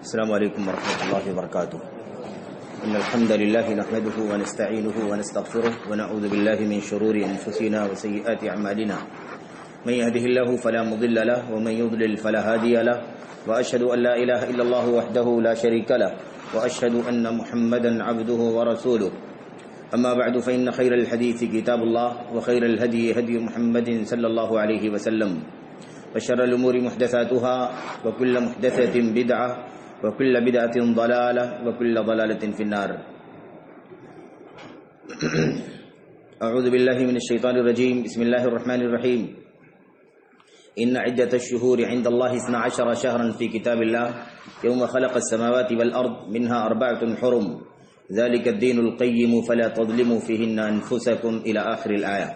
السلام علیکم ورحمۃ اللہ وبرکاتہ. ان الحمد لله نحمده ونستعينه ونستغفره ونعوذ بالله من شرور انفسنا وسيئات اعمالنا. من يهده الله فلا مضل له ومن يضلل فلا هادي له واشهد ان لا اله الا الله وحده لا شريك له واشهد ان محمدا عبده ورسوله. اما بعد فان خير الحديث كتاب الله وخير الهدي هدي محمد صلى الله عليه وسلم وشر الامور محدثاتها وكل محدثة بدعة وكل بدعة ضلالة وكل ضلالة في النار. اعوذ بالله من الشيطان الرجيم. بسم الله الرحمن الرحيم. ان عدة الشهور عند الله 12 شهرا في كتاب الله يوم خلق السماوات والأرض منها 4 حرم ذلك الدين القيم فلا تظلموا فيهن أنفسكم إلى آخر الآية.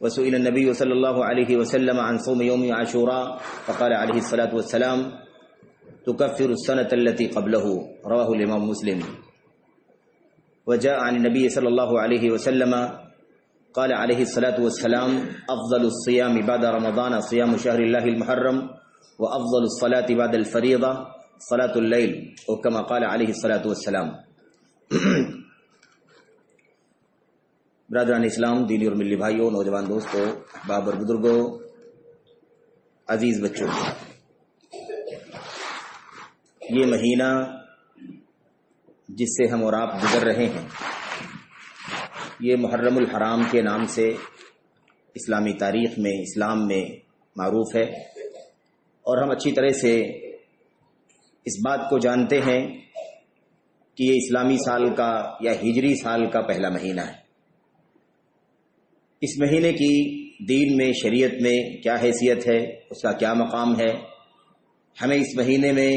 وسئل النبي صلى الله عليه وسلم عن صوم يوم عاشوراء فقال عليه الصلاة والسلام تكفر السنة التي قبله. رواه الإمام مسلم. وجاء عن النبي صلى الله عليه وسلم قال عليه الصلاة والسلام أفضل الصيام بعد رمضان صيام شهر الله المحرم وأفضل الصلاة بعد الفريضة صلاة الليل أو كما قال عليه الصلاة والسلام. برادران اسلام، دینی اور ملی بھائیوں، نوجوان دوستوں، احباب اور بزرگوں، عزیز بچوں، یہ مہینہ جس سے ہم اور آپ گزر رہے ہیں یہ محرم الحرام کے نام سے اسلامی تاریخ میں، اسلام میں معروف ہے، اور ہم اچھی طرح سے اس بات کو جانتے ہیں کہ یہ اسلامی سال کا یا ہجری سال کا پہلا مہینہ ہے. اس مہینے کی دین میں، شریعت میں کیا حیثیت ہے، اس کا کیا مقام ہے، ہمیں اس مہینے میں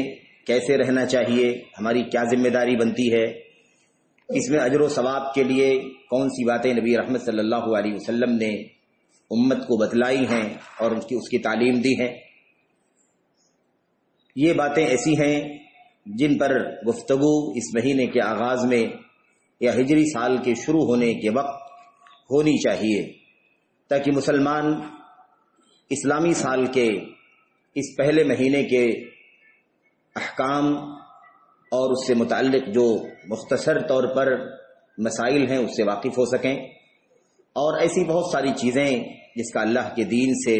کیسے رہنا چاہیے، ہماری کیا ذمہ داری بنتی ہے، اس میں اجر و ثواب کے لیے کون سی باتیں نبی رحمت صلی اللہ علیہ وسلم نے امت کو بتلائی ہیں اور اس کی تعلیم دی ہے. یہ باتیں ایسی ہیں جن پر گفتگو اس مہینے کے آغاز میں یا ہجری سال کے شروع ہونے کے وقت ہونی چاہیے، تاکہ مسلمان اسلامی سال کے اس پہلے مہینے کے احکام اور اس سے متعلق جو مختصر طور پر مسائل ہیں اس سے واقف ہو سکیں، اور ایسی بہت ساری چیزیں جس کا اللہ کے دین سے،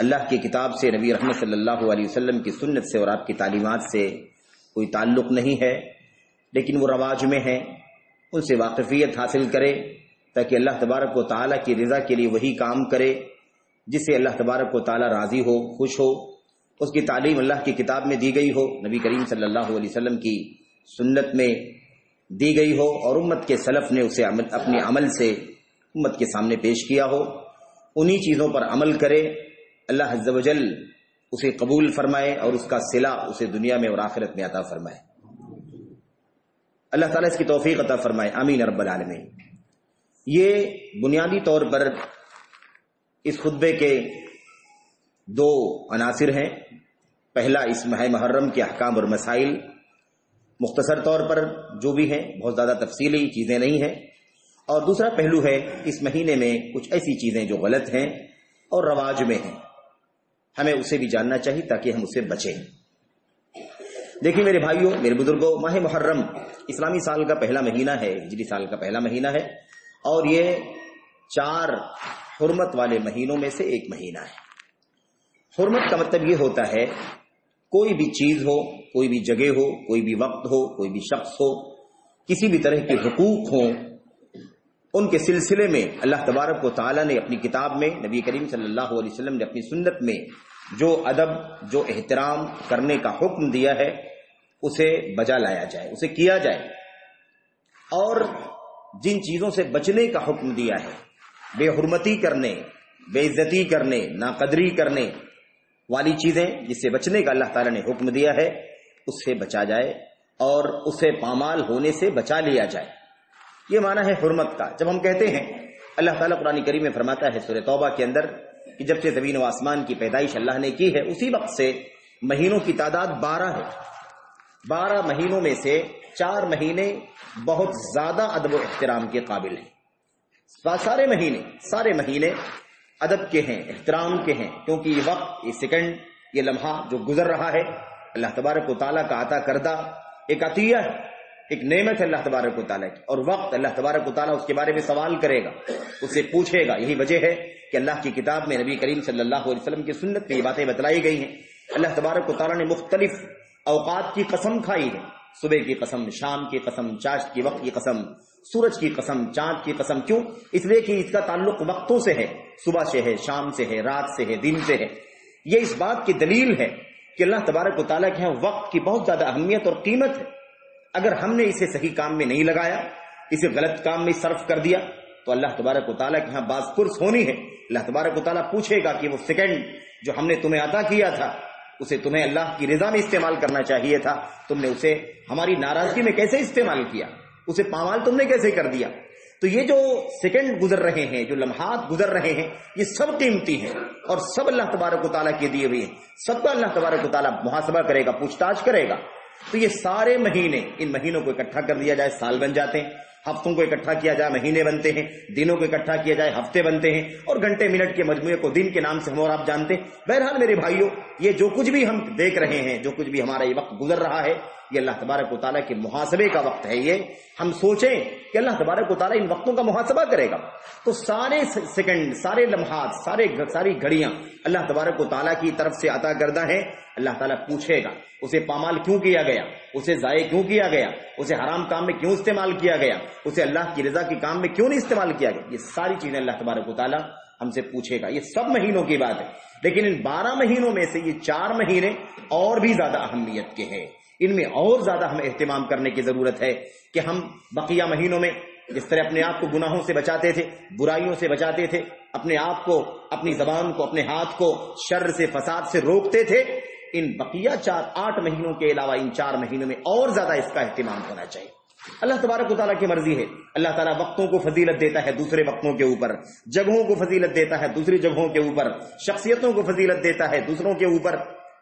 اللہ کی کتاب سے، نبی رحمت صلی اللہ علیہ وسلم کی سنت سے اور آپ کی تعلیمات سے کوئی تعلق نہیں ہے لیکن وہ رواج میں ہیں، ان سے واقفیت حاصل کرے تاکہ اللہ تبارک و تعالیٰ کی رضا کے لیے وہی کام کرے جس سے اللہ تبارک و تعالیٰ راضی ہو، خوش ہو. اس کی تعلیم اللہ کی کتاب میں دی گئی ہو، نبی کریم صلی اللہ علیہ وسلم کی سنت میں دی گئی ہو، اور امت کے سلف نے اسے اپنے عمل سے امت کے سامنے پیش کیا ہو. انہی چیزوں پر عمل کرے، اللہ عز و جل اسے قبول فرمائے اور اس کا صلہ اسے دنیا میں اور آخرت میں عطا فرمائے. اللہ تعالیٰ اس کی توفیق عطا فرمائے، آمین رب العالمین. یہ بنیادی طور پر اس خطبے کے 2 عناصر ہیں. پہلا اس ماہ محرم کے احکام اور مسائل مختصر طور پر جو بھی ہیں، بہت زیادہ تفصیلی چیزیں نہیں ہیں، اور دوسرا پہلو ہے اس مہینے میں کچھ ایسی چیزیں جو غلط ہیں اور رواج میں ہیں، ہمیں اسے بھی جاننا چاہیے تاکہ ہم اسے بچیں. دیکھیے میرے بھائیوں، میرے بزرگوں، ماہ محرم اسلامی سال کا پہلا مہینہ ہے، ہجری سال کا پہلا مہینہ ہے، اور یہ 4 حرمت والے مہینوں میں سے ایک مہینہ ہے. حرمت کا مطلب یہ ہوتا ہے کوئی بھی چیز ہو، کوئی بھی جگہ ہو، کوئی بھی وقت ہو، کوئی بھی شخص ہو، کسی بھی طرح کے حقوق ہوں، ان کے سلسلے میں اللہ تبارک و تعالیٰ نے اپنی کتاب میں، نبی کریم صلی اللہ علیہ وسلم نے اپنی سنت میں جو ادب، جو احترام کرنے کا حکم دیا ہے اسے بجا لایا جائے، اسے کیا جائے. اور جن چیزوں سے بچنے کا حکم دیا ہے، بے حرمتی کرنے، بے عزتی کرنے، ناقدری کرنے والی چیزیں جس سے بچنے کا اللہ تعالیٰ نے حکم دیا ہے، اس سے بچا جائے اور اسے پامال ہونے سے بچا لیا جائے. یہ معنی ہے حرمت کا. جب ہم کہتے ہیں، اللہ تعالیٰ قرآن کریم میں فرماتا ہے سورہ توبہ کے اندر کہ جب سے زمین و آسمان کی پیدائش اللہ نے کی ہے اسی وقت سے مہینوں کی تعداد 12 ہے. 12 مہینوں میں سے 4 مہینے بہت زیادہ ادب و احترام کے قابل ہیں. سارے مہینے ادب کے ہیں، احترام کے ہیں، کیونکہ یہ وقت، یہ سیکنڈ، یہ لمحہ جو گزر رہا ہے اللہ تبارک و تعالیٰ کا عطا کردہ ایک عطیہ ہے، ایک نعمت ہے اللہ تبارک و تعالیٰ کی، اور وقت اللہ تبارک و تعالیٰ اس کے بارے میں سوال کرے گا، اسے پوچھے گا۔ یہی وجہ ہے کہ اللہ کی کتاب میں نبی کریم صلی اللہ علیہ وسلم کی سنت میں یہ باتیں بتلائی گئی ہیں۔ اللہ تبارک و تعالیٰ نے مختلف اوقات کی قسم کھائی ہے، صبح کی قسم، شام کی قسم، چاشت کی وقت کی قسم، سورج کی قسم، چاند کی قسم۔ کیوں؟ اس لیے کہ اس کا تعلق وقتوں سے ہے، صبح سے ہے، شام سے ہے، رات سے ہے، دن سے ہے۔ یہ اس بات کی دلیل ہے کہ اللہ تبارک و تعالیٰ کے ہاں وقت کی بہت زیادہ اہمیت اور قیمت ہے۔ اگر ہم نے اسے صحیح کام میں نہیں لگایا، اسے غلط کام میں صرف کر دیا، تو اللہ تبارک و تعالیٰ کے ہاں باز پرس ہونی ہے۔ اللہ تبارک و تعالیٰ پوچھے گا کہ وہ سیکنڈ جو ہم نے تمہیں عطا کیا تھا، اسے تمہیں اللہ کی رضا میں استعمال کرنا چاہیے تھا، تم نے اسے ہماری ناراضگی میں کیسے استعمال کیا، اسے پامال تم نے کیسے کر دیا۔ تو یہ جو سیکنڈ گزر رہے ہیں، جو لمحات گزر رہے ہیں، یہ سب قیمتی ہیں اور سب اللہ تبارک و تعالیٰ کے دیے ہوئے ہیں، سب کا اللہ تبارک و تعالیٰ محاسبہ کرے گا، پوچھ تاچھ کرے گا۔ تو یہ سارے مہینے، ان مہینوں کو اکٹھا کر دیا جائے سال بن جاتے ہیں، ہفتوں کو اکٹھا کیا جائے مہینے بنتے ہیں، دنوں کو اکٹھا کیا جائے ہفتے بنتے ہیں، اور گھنٹے منٹ کے مجموعے کو دن کے نام سے ہم اور آپ جانتے ہیں۔ بہرحال میرے بھائیوں، یہ جو کچھ بھی ہم دیکھ رہے ہیں، جو کچھ بھی ہمارا یہ وقت گزر رہا ہے، یہ اللہ تبارک و تعالیٰ کے محاسبے کا وقت ہے۔ یہ ہم سوچیں کہ اللہ تبارک و تعالیٰ ان وقتوں کا محاسبہ کرے گا، تو سارے سیکنڈ، سارے لمحات، ساری گھڑیاں اللہ تبارک و تعالیٰ کی طرف سے عطا کردہ ہیں۔ اللہ تعالیٰ پوچھے گا اسے پامال کیوں کیا گیا، اسے ضائع کیوں کیا گیا، اسے حرام کام میں کیوں استعمال کیا گیا، اسے اللہ کی رضا کے کام میں کیوں نہیں استعمال کیا گیا۔ یہ ساری چیزیں اللہ تبارک و تعالیٰ ہم سے پوچھے گا۔ یہ سب مہینوں کی بات ہے، لیکن ان 12 مہینوں میں سے یہ 4 مہینے اور بھی زیادہ اہمیت کے ہیں، ان میں اور زیادہ ہمیں اہتمام کرنے کی ضرورت ہے کہ ہم بقیہ مہینوں میں جس طرح اپنے آپ کو گناہوں سے بچاتے تھے، برائیوں سے بچاتے تھے، اپنے آپ کو، اپنی زبان کو، اپنے ہاتھ کو شر سے، فساد سے روکتے تھے، ان بقیہ 8 مہینوں کے علاوہ ان 4 مہینوں میں اور زیادہ اس کا اہتمام ہونا چاہیے۔ اللہ تبارک و تعالیٰ کی مرضی ہے، اللہ تعالیٰ وقتوں کو فضیلت دیتا ہے دوسرے وقتوں کے اوپر، جگہوں کو فضیلت دیتا ہے دوسری جگہوں کے اوپر، شخصیتوں کو فضیلت دیتا ہے دوسروں کے اوپر۔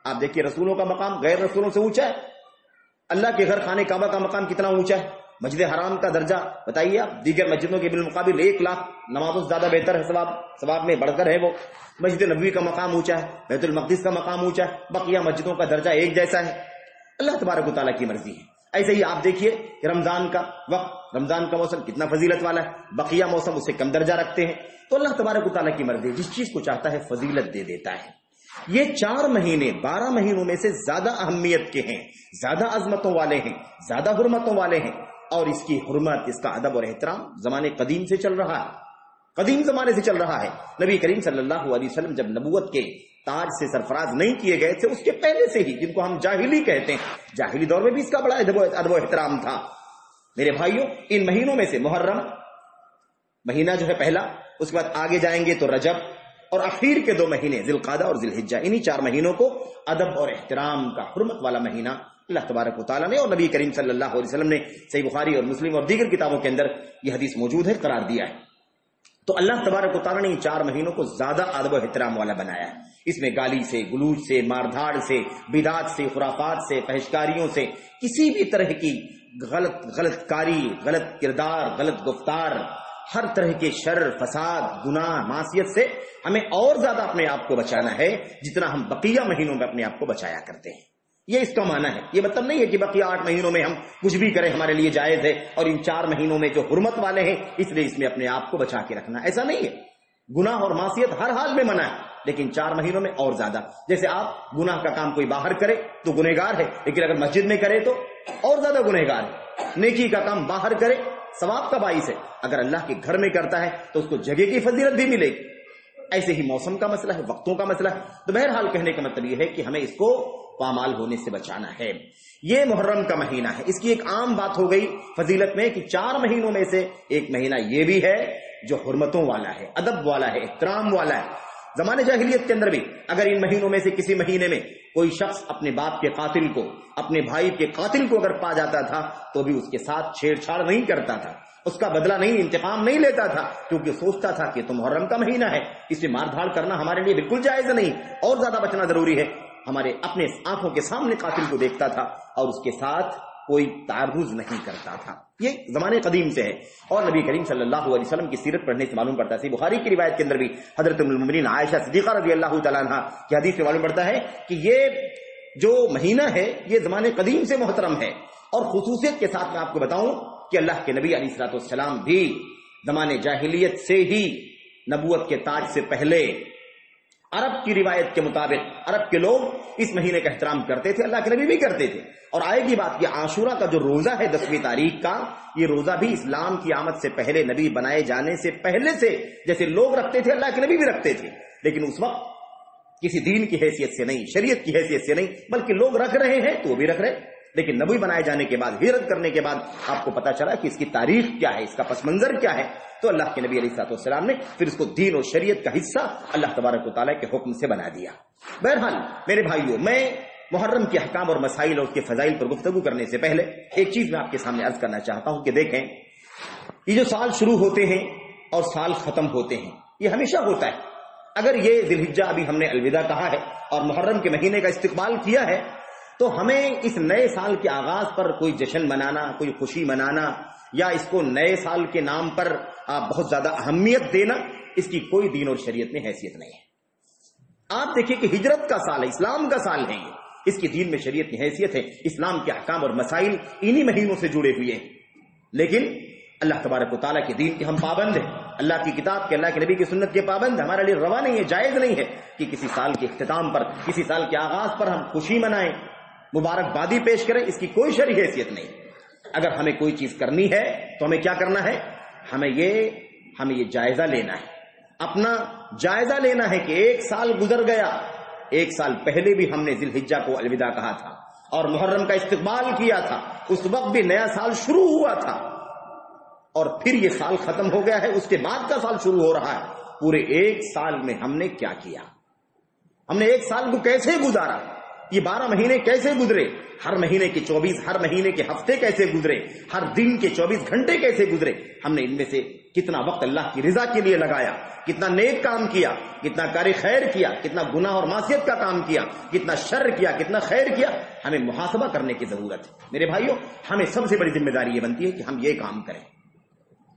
آپ دیکھیے رسولوں کا مقام غیر رسولوں سے اونچا ہے، اللہ کے گھر خانے کعبہ کا مقام کتنا اونچا ہے، مسجد حرام کا درجہ بتائیے آپ، دیگر مسجدوں کے بالمقابل 1 لاکھ نمازوں سے زیادہ بہتر ہے، ثواب میں بڑھ کر ہے وہ۔ مسجد نبوی کا مقام اونچا ہے، بیت المقدس کا مقام اونچا ہے، بقیہ مسجدوں کا درجہ ایک جیسا ہے۔ اللہ تبارک و تعالیٰ کی مرضی ہے۔ ایسے ہی آپ دیکھیے کہ رمضان کا وقت، رمضان کا موسم کتنا فضیلت والا ہے، بقیہ موسم اس سے کم درجہ رکھتے ہیں۔ تو اللہ تبارک و تعالیٰ کی مرضی، جس چیز کو چاہتا ہے فضیلت دے دیتا ہے۔ یہ 4 مہینے 12 مہینوں میں سے زیادہ اہمیت کے ہیں، زیادہ عظمتوں والے ہیں، زیادہ حرمتوں والے ہیں، اور اس کی حرمت، اس کا ادب اور احترام زمانے قدیم سے چل رہا ہے، قدیم زمانے سے چل رہا ہے۔ نبی کریم صلی اللہ علیہ وسلم جب نبوت کے تاج سے سرفراز نہیں کیے گئے تھے، اس کے پہلے سے ہی، جن کو ہم جاہلی کہتے ہیں، جاہلی دور میں بھی اس کا بڑا ادب و احترام تھا۔ میرے بھائیوں، ان مہینوں میں سے محرم مہینہ جو ہے پہلا، اس کے بعد آگے جائیں گے تو رجب، اور اخیر کے 2 مہینے ذی القعدہ اور ذی الحجہ، انہی 4 مہینوں کو ادب اور احترام کا، حرمت والا مہینہ اللہ تبارک و تعالیٰ نے اور نبی کریم صلی اللہ علیہ وسلم نے صحیح بخاری اور مسلم اور دیگر کتابوں کے اندر یہ حدیث موجود ہے، قرار دیا ہے۔ تو اللہ تبارک و تعالیٰ نے ان 4 مہینوں کو زیادہ ادب و احترام والا بنایا ہے۔ اس میں گالی سے، گلوچ سے، مار دھاڑ سے، بدعات سے، خرافات سے، فحشکاریوں سے، کسی بھی طرح کی غلط کاری، غلط کردار، غلط گفتار، ہر طرح کے شر، فساد، گناہ، معصیت سے ہمیں اور زیادہ اپنے آپ کو بچانا ہے، جتنا ہم بقیہ مہینوں میں اپنے آپ کو بچایا کرتے ہیں۔ یہ اس کا معنی ہے۔ یہ مطلب نہیں ہے کہ بقیہ 8 مہینوں میں ہم کچھ بھی کریں ہمارے لیے جائز ہے، اور ان 4 مہینوں میں جو حرمت والے ہیں اس لیے اس میں اپنے آپ کو بچا کے رکھنا، ایسا نہیں ہے۔ گناہ اور معصیت ہر حال میں منع ہے، لیکن 4 مہینوں میں اور زیادہ۔ جیسے آپ گناہ کا کام کوئی باہر کرے تو گنہگار ہے، لیکن اگر مسجد میں کرے تو اور زیادہ گنہگار ہے۔ نیکی کا کام باہر کرے ثواب کا باعث ہے، اگر اللہ کے گھر میں کرتا ہے تو اس کو جگہ کی فضیلت بھی ملے گی۔ ایسے ہی موسم کا مسئلہ ہے، وقتوں کا مسئلہ ہے۔ تو بہرحال کہنے کا مطلب یہ ہے کہ ہمیں اس کو پامال ہونے سے بچانا ہے۔ یہ محرم کا مہینہ ہے، اس کی ایک عام بات ہو گئی فضیلت میں کہ 4 مہینوں میں سے ایک مہینہ یہ بھی ہے جو حرمتوں والا ہے، ادب والا ہے، احترام والا ہے۔ زمانے جاہلیت کے اندر بھی اگر ان مہینوں میں سے کسی مہینے میں کوئی شخص اپنے باپ کے قاتل کو، اپنے بھائی کے قاتل کو اگر پا جاتا تھا تو بھی اس کے ساتھ چھیڑ چھاڑ نہیں کرتا تھا، اس کا بدلہ نہیں، انتقام نہیں لیتا تھا، کیونکہ سوچتا تھا کہ تو محرم کا مہینہ ہے، اس میں مار دھاڑ کرنا ہمارے لیے بالکل جائز نہیں، اور زیادہ بچنا ضروری ہے۔ ہمارے اپنے آنکھوں کے سامنے قاتل کو دیکھتا تھا اور اس کے ساتھ کوئی تعرض نہیں کرتا تھا۔ یہ زمانے قدیم سے ہے، اور نبی کریم صلی اللہ علیہ وسلم کی سیرت پڑھنے سے معلوم پڑتا ہے۔ بخاری کی روایت کے اندر بھی حضرت ام المؤمنین عائشہ صدیقہ رضی اللہ تعالیٰ عنہ کی حدیث سے معلوم پڑتا ہے کہ یہ جو مہینہ ہے یہ زمانے قدیم سے محترم ہے، اور خصوصیت کے ساتھ میں آپ کو بتاؤں کہ اللہ کے نبی علیہ الصلوۃ والسلام بھی زمانے جاہلیت سے ہی نبوت کے تاج سے پہلے عرب کی روایت کے مطابق عرب کے لوگ اس مہینے کا احترام کرتے تھے، اللہ کے نبی بھی کرتے تھے۔ اور آئے گی بات کہ عاشورہ کا جو روزہ ہے 10ویں تاریخ کا، یہ روزہ بھی اسلام کی آمد سے پہلے، نبی بنائے جانے سے پہلے سے جیسے لوگ رکھتے تھے اللہ کے نبی بھی رکھتے تھے، لیکن اس وقت کسی دین کی حیثیت سے نہیں، شریعت کی حیثیت سے نہیں، بلکہ لوگ رکھ رہے ہیں تو وہ بھی رکھ رہے۔ لیکن نبی بنائے جانے کے بعد، ہجرت کرنے کے بعد آپ کو پتا چلا کہ اس کی تاریخ کیا ہے، اس کا پس منظر کیا ہے، تو اللہ کے نبی علیہ الصلوۃ والسلام نے پھر اس کو دین اور شریعت کا حصہ اللہ تبارک و تعالیٰ کے حکم سے بنا دیا۔ بہرحال میرے بھائیوں، میں محرم کے احکام اور مسائل اور اس کے فضائل پر گفتگو کرنے سے پہلے ایک چیز میں آپ کے سامنے عرض کرنا چاہتا ہوں کہ دیکھیں، یہ جو سال شروع ہوتے ہیں اور سال ختم ہوتے ہیں، یہ ہمیشہ ہوتا ہے۔ اگر یہ ذی الحجہ ابھی ہم نے الوداع کہا ہے اور محرم کے مہینے کا استقبال کیا ہے، تو ہمیں اس نئے سال کے آغاز پر کوئی جشن منانا، کوئی خوشی منانا، یا اس کو نئے سال کے نام پر بہت زیادہ اہمیت دینا، اس کی کوئی دین اور شریعت میں حیثیت نہیں ہے۔ آپ دیکھیں کہ ہجرت کا سال ہے، اسلام کا سال ہے، یہ اس کی دین میں شریعت کی حیثیت ہے، اسلام کے احکام اور مسائل انہی مہینوں سے جڑے ہوئے ہیں۔ لیکن اللہ تبارک و تعالیٰ کے دین کے ہم پابند ہیں، اللہ کی کتاب کے، اللہ کے نبی کی سنت کے پابند ہیں۔ ہمارے لیے روا نہیں ہے، جائز نہیں ہے کہ کسی سال کے اختتام پر، کسی سال کے آغاز پر ہم خوشی منائیں، مبارکبادی پیش کریں، اس کی کوئی شرعی حیثیت نہیں۔ اگر ہمیں کوئی چیز کرنی ہے تو ہمیں کیا کرنا ہے؟ ہمیں یہ جائزہ لینا ہے، اپنا جائزہ لینا ہے کہ ایک سال گزر گیا، ایک سال پہلے بھی ہم نے ذی الحجہ کو الوداع کہا تھا اور محرم کا استقبال کیا تھا، اس وقت بھی نیا سال شروع ہوا تھا، اور پھر یہ سال ختم ہو گیا ہے، اس کے بعد کا سال شروع ہو رہا ہے۔ پورے ایک سال میں ہم نے کیا کیا؟ ہم نے ایک سال کو کیسے گزارا؟ یہ 12 مہینے کیسے گزرے؟ ہر مہینے کے 24، ہر مہینے کے ہفتے کیسے گزرے؟ ہر دن کے 24 گھنٹے کیسے گزرے؟ ہم نے ان میں سے کتنا وقت اللہ کی رضا کے لیے لگایا، کتنا نیک کام کیا، کتنا کار خیر کیا، کتنا گناہ اور معصیت کا کام کیا، کتنا شر کیا، کتنا خیر کیا؟ ہمیں محاسبہ کرنے کی ضرورت ہے میرے بھائیوں۔ ہمیں سب سے بڑی ذمہ داری یہ بنتی ہے کہ ہم یہ کام کریں۔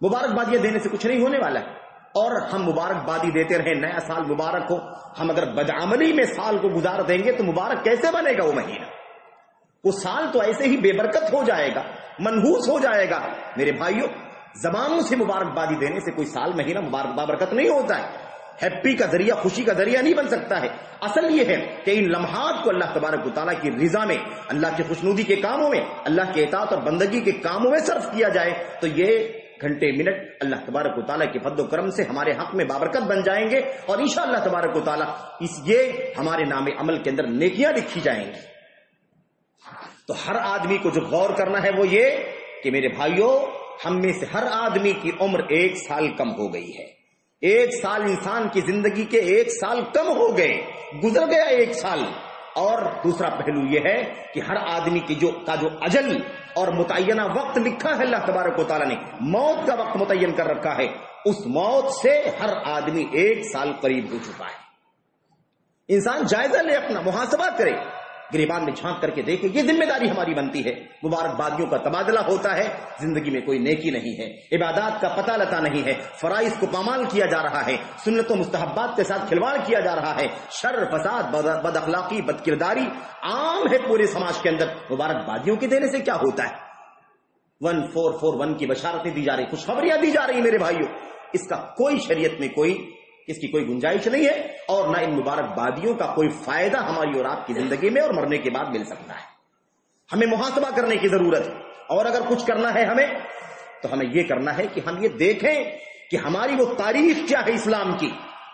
مبارکبادیاں دینے سے کچھ نہیں ہونے والا ہے، اور ہم مبارکبادی دیتے رہیں، نیا سال مبارک ہو۔ ہم اگر بدعملی میں سال کو گزار دیں گے تو مبارک کیسے بنے گا وہ مہینہ؟ وہ سال تو ایسے ہی بے برکت ہو جائے گا، منحوس ہو جائے گا۔ میرے بھائیوں، زبانوں سے مبارکبادی دینے سے کوئی سال مہینہ بابرکت نہیں ہوتا ہے، ہیپی کا ذریعہ، خوشی کا ذریعہ نہیں بن سکتا ہے۔ اصل یہ ہے کہ ان لمحات کو اللہ تبارک و تعالیٰ کی رضا میں، اللہ کی خوشنودی کے کاموں میں، اللہ کے اطاعت اور بندگی کے کاموں میں صرف کیا جائے، تو یہ گھنٹے منٹ اللہ تبارک و تعالیٰ کے فضل و کرم سے ہمارے حق میں بابرکت بن جائیں گے، اور انشاءاللہ تبارک و تعالیٰ یہ ہمارے نام عمل کے اندر نیکیاں لکھی جائیں گی۔ تو ہر آدمی کو جو غور کرنا ہے وہ یہ کہ میرے بھائیوں، ہم میں سے ہر آدمی کی عمر 1 سال کم ہو گئی ہے۔ 1 سال انسان کی زندگی کے 1 سال کم ہو گئے، گزر گیا 1 سال۔ اور دوسرا پہلو یہ ہے کہ ہر آدمی کی جو اجل اور متعینہ وقت لکھا ہے اللہ تبارک و تعالیٰ نے، موت کا وقت متعین کر رکھا ہے، اس موت سے ہر آدمی 1 سال قریب ہو چکا ہے۔ انسان جائزہ لے، اپنا محاسبہ کرے، گریبان میں جھانک کر کے دیکھے، یہ ذمہ داری ہماری بنتی ہے۔ مبارکبادیوں کا تبادلہ ہوتا ہے، زندگی میں کوئی نیکی نہیں ہے، عبادات کا پتہ لتا نہیں ہے، فرائض کو پامال کیا جا رہا ہے، سنت و مستحبات کے ساتھ کھلواڑ کیا جا رہا ہے، شر، فساد، بد اخلاقی، بد کرداری عام ہے پورے سماج کے اندر۔ مبارکبادیوں کے دینے سے کیا ہوتا ہے؟ 1441 کی بشارتیں دی جا رہی، خوشخبریاں دی جا رہی میرے بھائیوں، اس کا کوئی شریعت میں اس کی کوئی گنجائش نہیں ہے، اور نہ ان مبارکبادیوں کا کوئی فائدہ ہماری اور آپ کی زندگی میں اور مرنے کے بعد مل سکتا ہے۔ ہمیں محاسبہ کرنے کی ضرورت ہے، اور اگر کچھ کرنا ہے ہمیں، تو ہمیں یہ کرنا ہے کہ ہم یہ دیکھیں کہ ہماری وہ تاریخ کیا ہے اسلام کی۔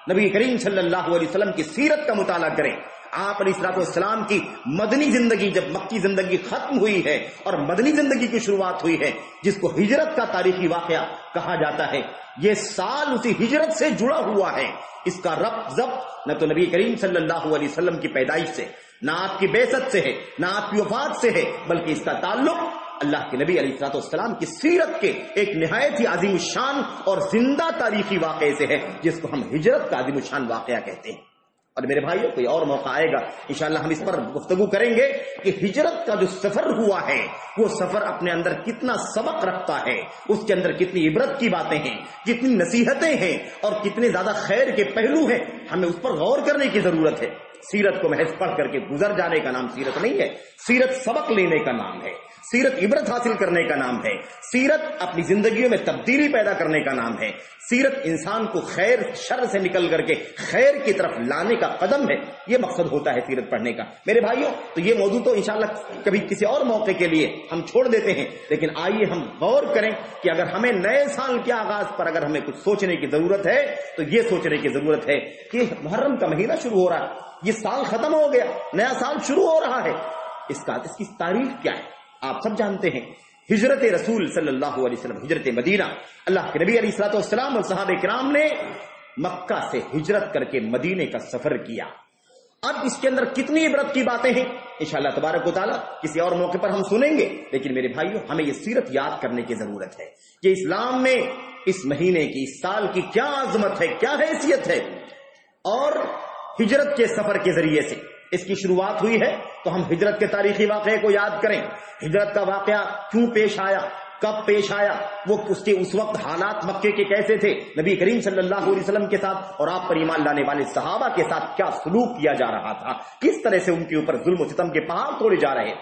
نبی کریم صلی اللہ علیہ وسلم کی سیرت کا مطالعہ کریں۔ آپ علیہ الصلوۃ والسلام کی مدنی زندگی، جب مکی زندگی ختم ہوئی ہے اور مدنی زندگی کی شروعات ہوئی ہے، جس کو ہجرت کا تاریخی واقعہ کہا جاتا ہے، یہ سال اسی ہجرت سے جڑا ہوا ہے۔ اس کا ربط ضبط نہ تو نبی کریم صلی اللہ علیہ وسلم کی پیدائش سے، نہ آپ کی بعثت سے ہے، نہ آپ کی وفات سے ہے، بلکہ اس کا تعلق اللہ کے نبی علیہ الصلوۃ والسلام کی سیرت کے ایک نہایت ہی عظیم الشان اور زندہ تاریخی واقعے سے ہے، جس کو ہم ہجرت کا عظیم الشان واقعہ کہتے ہیں۔ اور میرے بھائیوں، کوئی اور موقع آئے گا انشاءاللہ ہم اس پر گفتگو کریں گے کہ ہجرت کا جو سفر ہوا ہے، وہ سفر اپنے اندر کتنا سبق رکھتا ہے، اس کے اندر کتنی عبرت کی باتیں ہیں، کتنی نصیحتیں ہیں، اور کتنے زیادہ خیر کے پہلو ہیں، ہمیں اس پر غور کرنے کی ضرورت ہے۔ سیرت کو محض پڑھ کر کے گزر جانے کا نام سیرت نہیں ہے. سیرت سبق لینے کا نام ہے, سیرت عبرت حاصل کرنے کا نام ہے, سیرت اپنی زندگیوں میں تبدیلی پیدا کرنے کا نام ہے, سیرت انسان کو خیر شر سے نکل کر کے خیر کی طرف لانے کا قدم ہے. یہ مقصد ہوتا ہے سیرت پڑھنے کا. میرے بھائیوں, تو یہ موضوع تو انشاءاللہ کبھی کسی اور موقع کے لیے ہم چھوڑ دیتے ہیں, لیکن آئیے ہم غور کریں کہ اگر ہمیں نئے سال کے آغاز پر اگر ہمیں کچھ سوچنے کی ضرورت ہے تو یہ سوچنے کی ضرورت ہے کہ محرم کا مہینہ شروع ہو رہا ہے, یہ سال ختم ہو گیا, نیا سال شروع ہو رہا ہے. اس کی تاریخ کیا ہے؟ آپ سب جانتے ہیں, ہجرت رسول صلی اللہ علیہ وسلم, ہجرت مدینہ. اللہ کے نبی علیہ الصلوۃ والسلام اور صحابہ کرام نے مکہ سے ہجرت کر کے مدینے کا سفر کیا. اب اس کے اندر کتنی عبرت کی باتیں ہیں انشاءاللہ تبارک و تعالیٰ کسی اور موقع پر ہم سنیں گے, لیکن میرے بھائیوں ہمیں یہ سیرت یاد کرنے کی ضرورت ہے کہ اسلام میں اس مہینے کی, اس سال کی کیا عظمت ہے, کیا حیثیت ہے. اور ہجرت کے سفر کے ذریعے سے اس کی شروعات ہوئی ہے, تو ہم ہجرت کے تاریخی واقعے کو یاد کریں. ہجرت کا واقعہ کیوں پیش آیا, کب پیش آیا, وہ اس وقت حالات مکے کے کیسے تھے, نبی کریم صلی اللہ علیہ وسلم کے ساتھ اور آپ پر ایمان لانے والے صحابہ کے ساتھ کیا سلوک کیا جا رہا تھا, کس طرح سے ان کے اوپر ظلم و ستم کے پہاڑ توڑے جا رہے.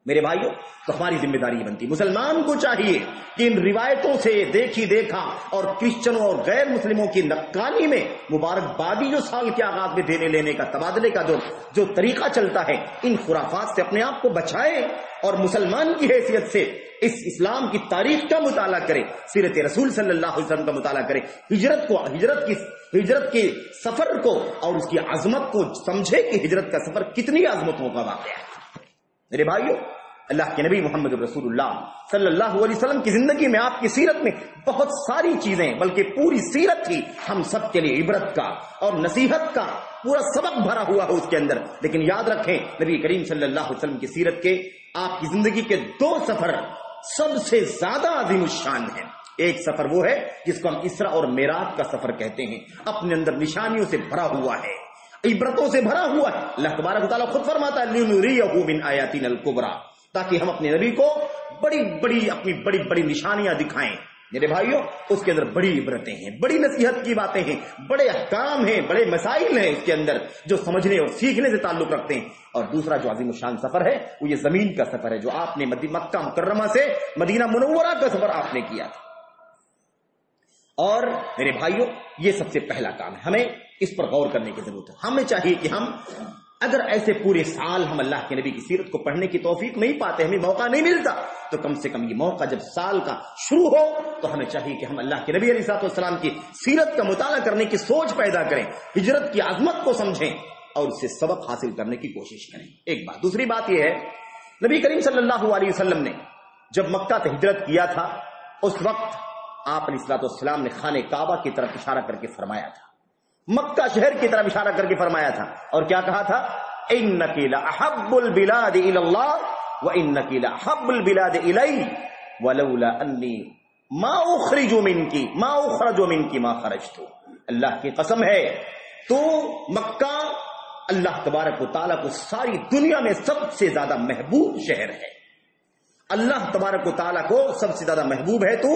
میرے بھائیوں, تو ہماری ذمہ داری بنتی, مسلمان کو چاہیے کہ ان روایتوں سے دیکھا اور کرسچنوں اور غیر مسلموں کی نقالی میں مبارکبادی جو سال کے آغاز میں دینے لینے کا, تبادلے کا جو طریقہ چلتا ہے, ان خرافات سے اپنے آپ کو بچائے اور مسلمان کی حیثیت سے اس اسلام کی تاریخ کا مطالعہ کرے, سیرت رسول صلی اللہ علیہ وسلم کا مطالعہ کرے, ہجرت کے سفر کو اور اس کی عظمت کو سمجھے کہ ہجرت کا سفر کتنی عظمتوں کا واقعہ ہے. میرے بھائیوں, اللہ کے نبی محمد رسول اللہ صلی اللہ علیہ وسلم کی زندگی میں, آپ کی سیرت میں بہت ساری چیزیں, بلکہ پوری سیرت ہی ہم سب کے لیے عبرت کا اور نصیحت کا پورا سبق بھرا ہوا ہے اس کے اندر. لیکن یاد رکھیں, نبی کریم صلی اللہ علیہ وسلم کی سیرت کے, آپ کی زندگی کے 2 سفر سب سے زیادہ عظیم الشان ہیں. ایک سفر وہ ہے جس کو ہم اسرا اور معراج کا سفر کہتے ہیں, اپنے اندر نشانیوں سے بھرا ہوا ہے, عبرتوں سے بھرا ہوا ہے. اللہ تبارک و تعالیٰ خود فرماتا ہے لِنُرِيَهُ مِنْ آیَاتِنَا الْكُبْرَى, تاکہ ہم اپنے نبی کو اپنی بڑی بڑی نشانیاں دکھائیں. میرے بھائیوں, اس کے اندر بڑی عبرتیں ہیں, بڑی نصیحت کی باتیں ہیں, بڑے احکام ہیں, بڑے مسائل ہیں اس کے اندر جو سمجھنے اور سیکھنے سے تعلق رکھتے ہیں. اور دوسرا جو عظیم الشان سفر ہے وہ یہ زمین کا سفر ہے جو آپ نے مکہ مکرمہ سے مدینہ منورہ کا سفر آپ نے کیا تھا. اور میرے بھائیوں, یہ سب سے پہلا کام ہے, ہمیں اس پر غور کرنے کی ضرورت ہے. ہمیں چاہیے کہ ہم اگر ایسے پورے سال ہم اللہ کے نبی کی سیرت کو پڑھنے کی توفیق نہیں پاتے, ہمیں موقع نہیں ملتا, تو کم سے کم یہ موقع جب سال کا شروع ہو تو ہمیں چاہیے کہ ہم اللہ کے نبی علیہ الصلوۃ والسلام کی سیرت کا مطالعہ کرنے کی سوچ پیدا کریں, ہجرت کی عظمت کو سمجھیں اور اس سے سبق حاصل کرنے کی کوشش کریں. ایک بات. دوسری بات یہ ہے, نبی کریم صلی اللہ علیہ وسلم نے جب مکہ سے ہجرت کیا تھا, اس وقت آپ علیہ الصلوۃ والسلام نے خانہ کعبہ کی طرف اشارہ کر کے فرمایا تھا, مکہ شہر کی طرف اشارہ کر کے فرمایا تھا, اور کیا کہا تھا, انک لاحب البلاد الی اللہ وانک لاحب البلاد الی ولولا انی ما اخرج منک ما خرجت. اللہ کی قسم ہے, تو مکہ اللہ تبارک و تعالیٰ کو ساری دنیا میں سب سے زیادہ محبوب شہر ہے. اللہ تبارک و تعالیٰ کو سب سے زیادہ محبوب ہے تو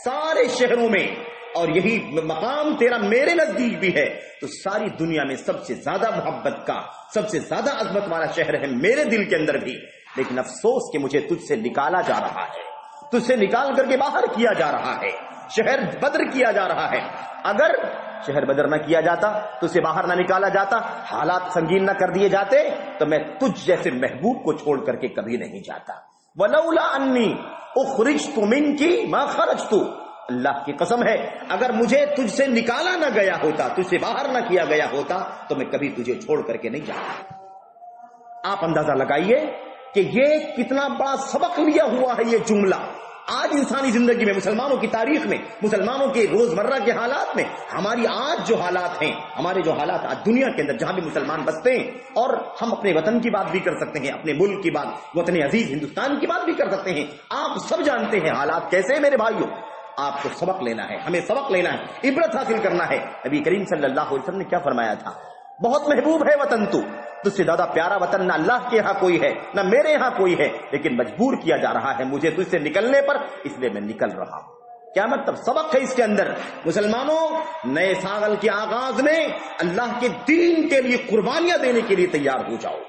سارے شہروں میں, اور یہی مقام تیرا میرے نزدیک بھی ہے, تو ساری دنیا میں سب سے زیادہ محبت کا, سب سے زیادہ عظمت والا شہر ہے میرے دل کے اندر بھی. لیکن افسوس کہ مجھے تجھ سے نکالا جا رہا ہے, تجھ سے نکال کر کے باہر کیا جا رہا ہے, شہر بدر کیا جا رہا ہے. اگر شہر بدر نہ کیا جاتا, تجھ سے باہر نہ نکالا جاتا, حالات سنگین نہ کر دیے جاتے, تو میں تجھ جیسے محبوب کو چھوڑ کر کے کبھی نہیں جاتا. ولولا انی اخرجت منکی ما خرجت, اللہ کی قسم ہے اگر مجھے تجھ سے نکالا نہ گیا ہوتا, تجھ سے باہر نہ کیا گیا ہوتا, تو میں کبھی تجھے چھوڑ کر کے نہیں جاتا. آپ اندازہ لگائیے کہ یہ کتنا بڑا سبق لیا ہوا ہے یہ جملہ. آج انسانی زندگی میں, مسلمانوں کی تاریخ میں, مسلمانوں کے روزمرہ کے حالات میں, ہماری آج جو حالات ہیں, ہمارے جو حالات آج دنیا کے اندر جہاں بھی مسلمان بستے ہیں, اور ہم اپنے وطن کی بات بھی کر سکتے ہیں, اپنے ملک کی بات, وطن عزیز ہندوستان کی بات بھی کر سکتے ہیں. آپ سب جانتے ہیں حالات کیسے ہیں. میرے بھائیوں, آپ کو سبق لینا ہے, ہمیں سبق لینا ہے, عبرت حاصل کرنا ہے. نبی کریم صلی اللہ علیہ وسلم نے کیا فرمایا تھا, بہت محبوب ہے وطن تجھ سے زیادہ پیارا وطن نہ اللہ کے یہاں کوئی ہے نہ میرے یہاں کوئی ہے, لیکن مجبور کیا جا رہا ہے مجھے تجھ سے نکلنے پر, اس لیے میں نکل رہا ہوں. کیا مطلب؟ سبق ہے اس کے اندر. مسلمانوں نئے سال کے آغاز میں اللہ کے دین کے لیے قربانیاں دینے کے لیے تیار ہو جاؤ.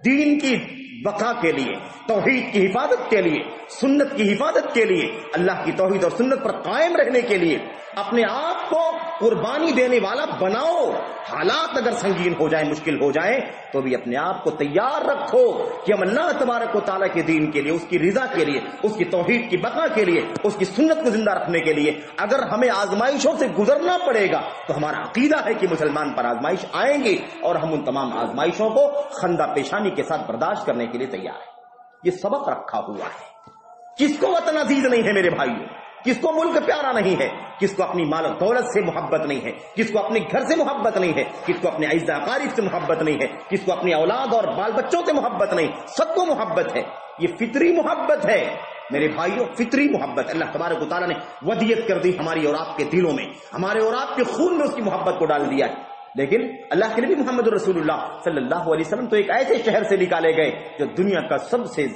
دین کی بقا کے لیے، توحید کی حفاظت کے لیے، سنت کی حفاظت کے لیے، اللہ کی توحید اور سنت پر قائم رہنے کے لیے اپنے آپ کو قربانی دینے والا بناؤ. حالات اگر سنگین ہو جائیں، مشکل ہو جائیں، تو بھی اپنے آپ کو تیار رکھو کہ ہم اللہ تبارک و تعالیٰ کے دین کے لیے، اس کی رضا کے لیے، اس کی توحید کی بقا کے لیے، اس کی سنت کو زندہ رکھنے کے لیے اگر ہمیں آزمائشوں سے گزرنا پڑے گا تو ہمارا عقیدہ ہے کہ مسلمان پر آزمائش آئیں گی اور ہم ان تمام آزمائشوں کو خندہ پیشانی کے ساتھ برداشت کرنے کے لیے تیار ہیں. یہ سبق رکھا ہوا ہے. کس کو وطن عزیز نہیں ہے میرے بھائیوں؟ کس کو ملک پیارا نہیں ہے؟ کس کو اپنی مال و دولت سے محبت نہیں ہے؟ کس کو اپنے گھر سے محبت نہیں ہے؟ کس کو اپنے اعزا اقارب سے محبت نہیں ہے؟ کس کو اپنی اولاد اور بال بچوں سے محبت نہیں؟ سب کو محبت ہے. یہ فطری محبت ہے میرے بھائیوں، فطری محبت. اللہ تبارک و تعالیٰ نے ودیت کر دی ہماری اور آپ کے دلوں میں، ہمارے اور آپ کے خون میں اس کی محبت کو ڈال دیا ہے. لیکن اللہ کے نبی محمد رسول اللہ صلی اللہ علیہ وسلم تو ایک ایسے شہر سے نکالے گئے جو دنیا کا سب سے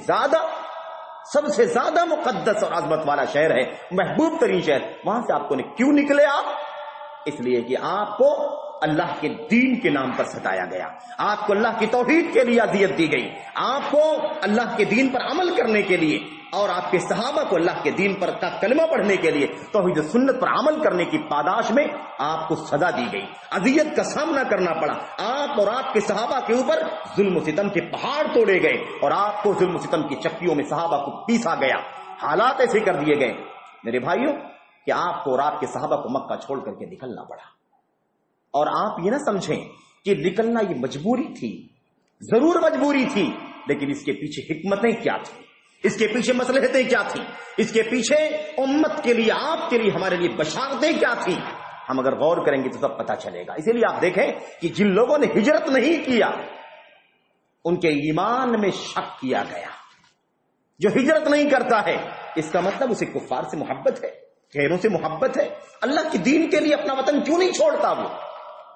زیادہ مقدس اور عظمت والا شہر ہے، محبوب ترین شہر. وہاں سے آپ کو کیوں نکلے آپ؟ اس لیے کہ آپ کو اللہ کے دین کے نام پر ستایا گیا، آپ کو اللہ کی توحید کے لیے اذیت دی گئی، آپ کو اللہ کے دین پر عمل کرنے کے لیے اور آپ کے صحابہ کو اللہ کے دین پر کا کلمہ پڑھنے کے لیے توحید و سنت پر عمل کرنے کی پاداش میں آپ کو سزا دی گئی، اذیت کا سامنا کرنا پڑا. آپ اور آپ کے صحابہ کے اوپر ظلم و ستم کے پہاڑ توڑے گئے اور آپ کو ظلم و ستم کی چکیوں میں صحابہ کو پیسا گیا. حالات ایسے کر دیے گئے میرے بھائیوں کہ آپ کو اور آپ کے صحابہ کو مکہ چھوڑ کر کے نکلنا پڑا. اور آپ یہ نہ سمجھیں کہ نکلنا یہ مجبوری تھی، ضرور مجبوری تھی، لیکن اس کے پیچھے حکمتیں کیا تھیں، اس کے پیچھے مصلحتیں کیا تھیں، اس کے پیچھے امت کے لیے، آپ کے لیے، ہمارے لیے بشارتیں کیا تھیں. ہم اگر غور کریں گے تو سب پتہ چلے گا. اسی لیے آپ دیکھیں کہ جن لوگوں نے ہجرت نہیں کیا ان کے ایمان میں شک کیا گیا. جو ہجرت نہیں کرتا ہے اس کا مطلب اسے کفار سے محبت ہے، غیروں سے محبت ہے. اللہ کے دین کے لیے اپنا وطن کیوں نہیں چھوڑتا؟ وہ